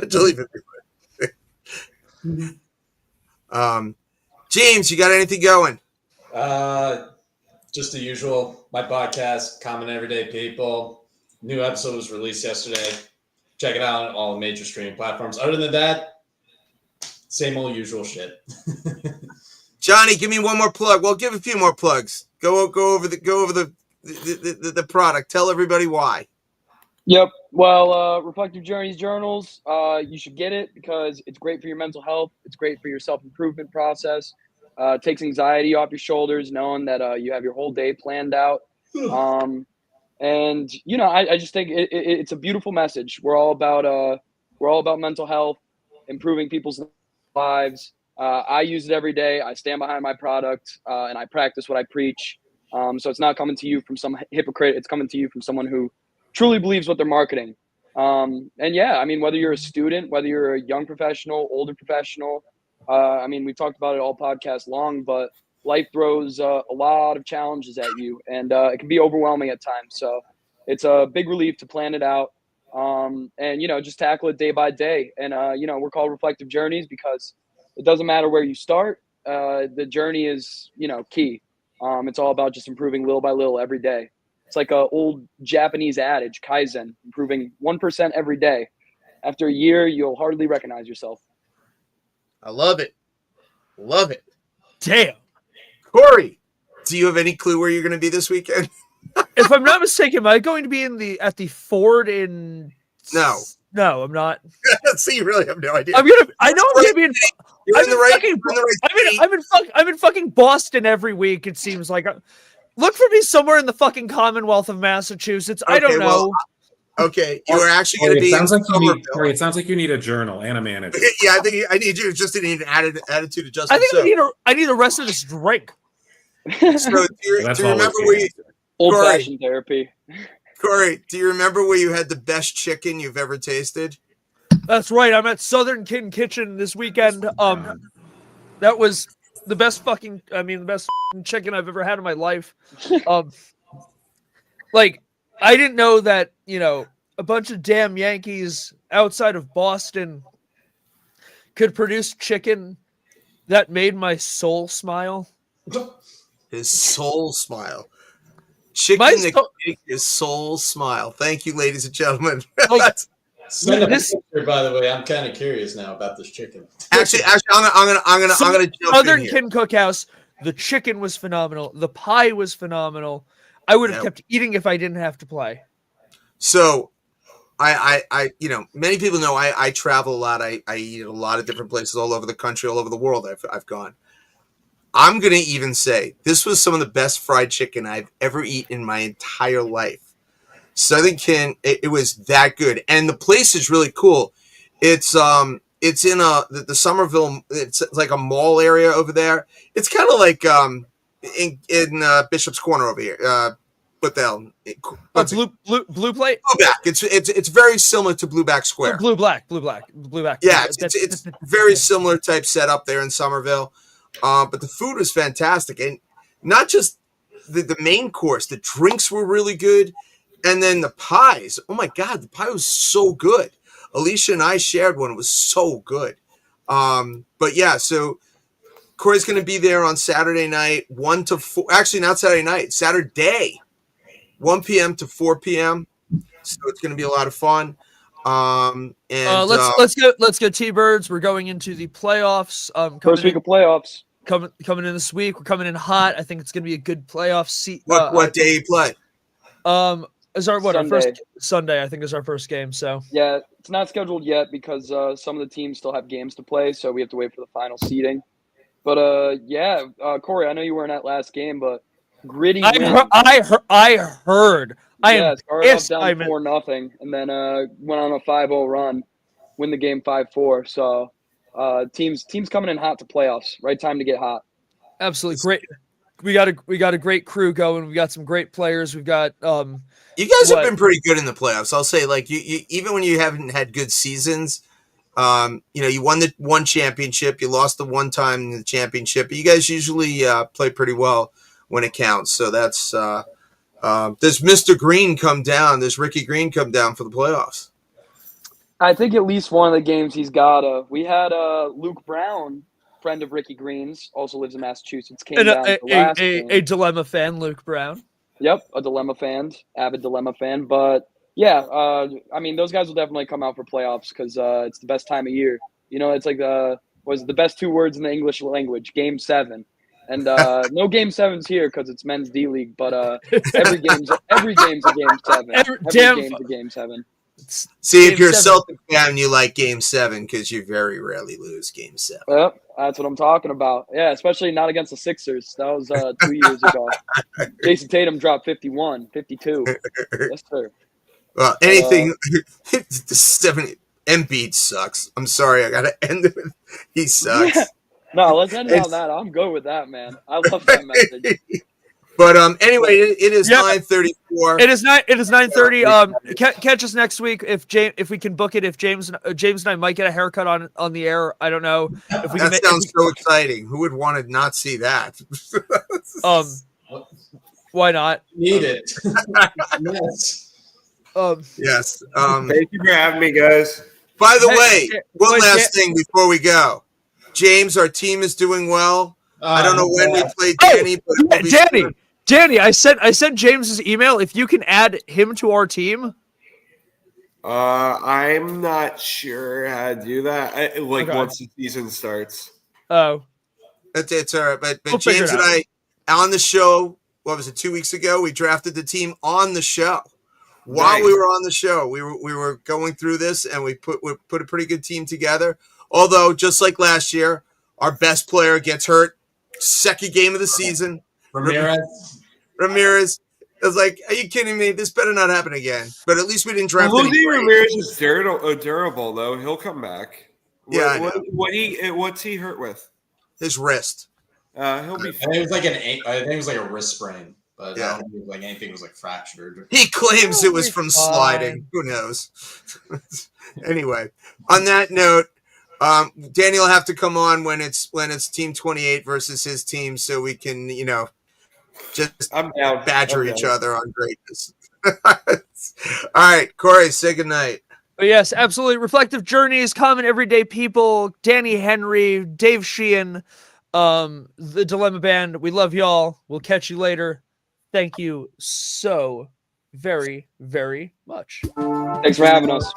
Delete it. James, you got anything going? Just the usual. My podcast, Common Everyday People. New episode was released yesterday. Check it out on all the major streaming platforms. Other than that, same old usual shit. Johnny, give me one more plug. Well, give a few more plugs. Go over the product. Tell everybody why. Yep. Well, Reflective Journeys journals, you should get it because it's great for your mental health. It's great for your self-improvement process. It takes anxiety off your shoulders, knowing that you have your whole day planned out. And you know, I just think it's a beautiful message. We're all about mental health, improving people's lives. I use it every day. I stand behind my product, and I practice what I preach. So it's not coming to you from some hypocrite. It's coming to you from someone who truly believes what they're marketing. And yeah, I mean, whether you're a student, whether you're a young professional, older professional, I mean, we've talked about it all podcast long, but life throws a lot of challenges at you, and it can be overwhelming at times. So it's a big relief to plan it out, and, you know, just tackle it day by day. And, you know, we're called Reflective Journeys because it doesn't matter where you start. The journey is, you know, key. It's all about just improving little by little every day. It's like an old Japanese adage, Kaizen, improving 1% every day. After a year, you'll hardly recognize yourself. I love it. Love it. Damn. Corey, do you have any clue where you're going to be this weekend? If I'm not mistaken, am I going to be at the Ford in? No. No, I'm not. So you really have no idea. I know I'm going to be in. You're in the right. I'm in fucking Boston every week. It seems like. Look for me somewhere in the fucking Commonwealth of Massachusetts. I don't know. Okay, you are actually going to be. It sounds like you need a journal and a manager. Yeah, I think I need you just to need an attitude adjustment. I think I need the rest of this drink. So do you remember where you old-fashioned therapy? Corey, do you remember where you had the best chicken you've ever tasted? That's right. I'm at Southern Kin Kitchen this weekend. That was the best the best chicken I've ever had in my life. Like, I didn't know that, you know, a bunch of damn Yankees outside of Boston could produce chicken that made my soul smile. His soul smile. Chicken that can make his soul smile. Thank you, ladies and gentlemen. Send a picture, by the way. I'm kind of curious now about this chicken. Actually, I'm gonna jump Southern in here. Kin Cookhouse. The chicken was phenomenal. The pie was phenomenal. I would have kept eating if I didn't have to play. So, I you know, many people know I travel a lot. I eat at a lot of different places all over the country, all over the world. I've gone. I'm gonna even say this was some of the best fried chicken I've ever eaten in my entire life. Southern Kin, it was that good, and the place is really cool. It's in the Somerville. It's like a mall area over there. It's kind of like in Bishop's Corner over here. What the hell? Blue Plate. Blueback. It's very similar to Blueback Square. Blue Black. Yeah, it's very similar type setup there in Somerville. But the food was fantastic, and not just the main course. The drinks were really good. And then the pies, oh my God, the pie was so good. Alicia and I shared one. It was so good. But yeah, so Corey's going to be there on Saturday night, 1 to 4. Actually, not Saturday night, Saturday, 1 p.m. to 4 p.m. So it's going to be a lot of fun. Let's go T-Birds. We're going into the playoffs. First week of playoffs. Coming in this week. We're coming in hot. I think it's going to be a good playoff seat. What day you play? Is our first Sunday? I think is our first game. So yeah, it's not scheduled yet because some of the teams still have games to play, so we have to wait for the final seeding. But Corey, I know you weren't at last game, but gritty. I heard. Started off down 4-0, and then went on a 5-0 run, win the game 5-4. So teams coming in hot to playoffs. Right time to get hot. Absolutely great. We got a great crew going. We got some great players. We've got you guys have been pretty good in the playoffs. I'll say, like you even when you haven't had good seasons, You won the one championship, you lost the one time in the championship, but you guys usually play pretty well when it counts. So that's does Mr. Green come down? Does Ricky Green come down for the playoffs? I think at least one of the games he's got. We had Luke Brown, friend of Ricky Green's, also lives in Massachusetts, came And down for the last game. a Dilemma fan, Luke Brown. Yep, a Dilemma fan, avid Dilemma fan. But yeah, I mean, those guys will definitely come out for playoffs because it's the best time of year. It's like was the best 2 words in the English language, Game 7. And no Game 7s here because it's men's D League. But every game's a Game 7. Every game's a Game 7. See, if you're a Celtic fan, you like Game 7 because you very rarely lose Game 7. Yep, that's what I'm talking about. Yeah, especially not against the Sixers. That was 2 years ago. Jason Tatum dropped 51, 52. Yes, sir. Well, anything the 7 Embiid sucks. I'm sorry, I gotta end it with he sucks. No, let's end it on that. I'm good with that, man. I love that message. But anyway, it is 9:34. It is 9:30. Catch us next week if we can book it. If James and I might get a haircut on the air. I don't know if we. That sounds so exciting. Who would want to not see that? Why not? Need it. Yes. Yes. Thank you for having me, guys. By the way, one last thing before we go. James, our team is doing well. I don't know when we played Danny, but Danny, I sent James's email. If you can add him to our team. I'm not sure how to do that. Once the season starts. Oh, it's all right. But James and I on the show. What was it? 2 weeks ago, we drafted the team on the show. While we were on the show, we were going through this, and we put a pretty good team together. Although, just like last year, our best player gets hurt. Second game of the season. Ramirez. I was like, are you kidding me? This better not happen again. But at least we didn't draft Jose Ramirez is durable, though. He'll come back. Yeah. What's he hurt with? His wrist. He'll be fine. I think it was like a wrist sprain, but I don't think anything was like fractured. He claims it was from sliding. Who knows? Anyway, on that note, Danny will have to come on when it's Team 28 versus his team, so we can, just badger each other on greatness. All right, Corey, say goodnight. Yes, absolutely. Reflective Journeys, Common Everyday People, Danny Henry, Dave Sheehan, the Dilemma Band. We love y'all. We'll catch you later. Thank you so very, very much. Thanks for having us.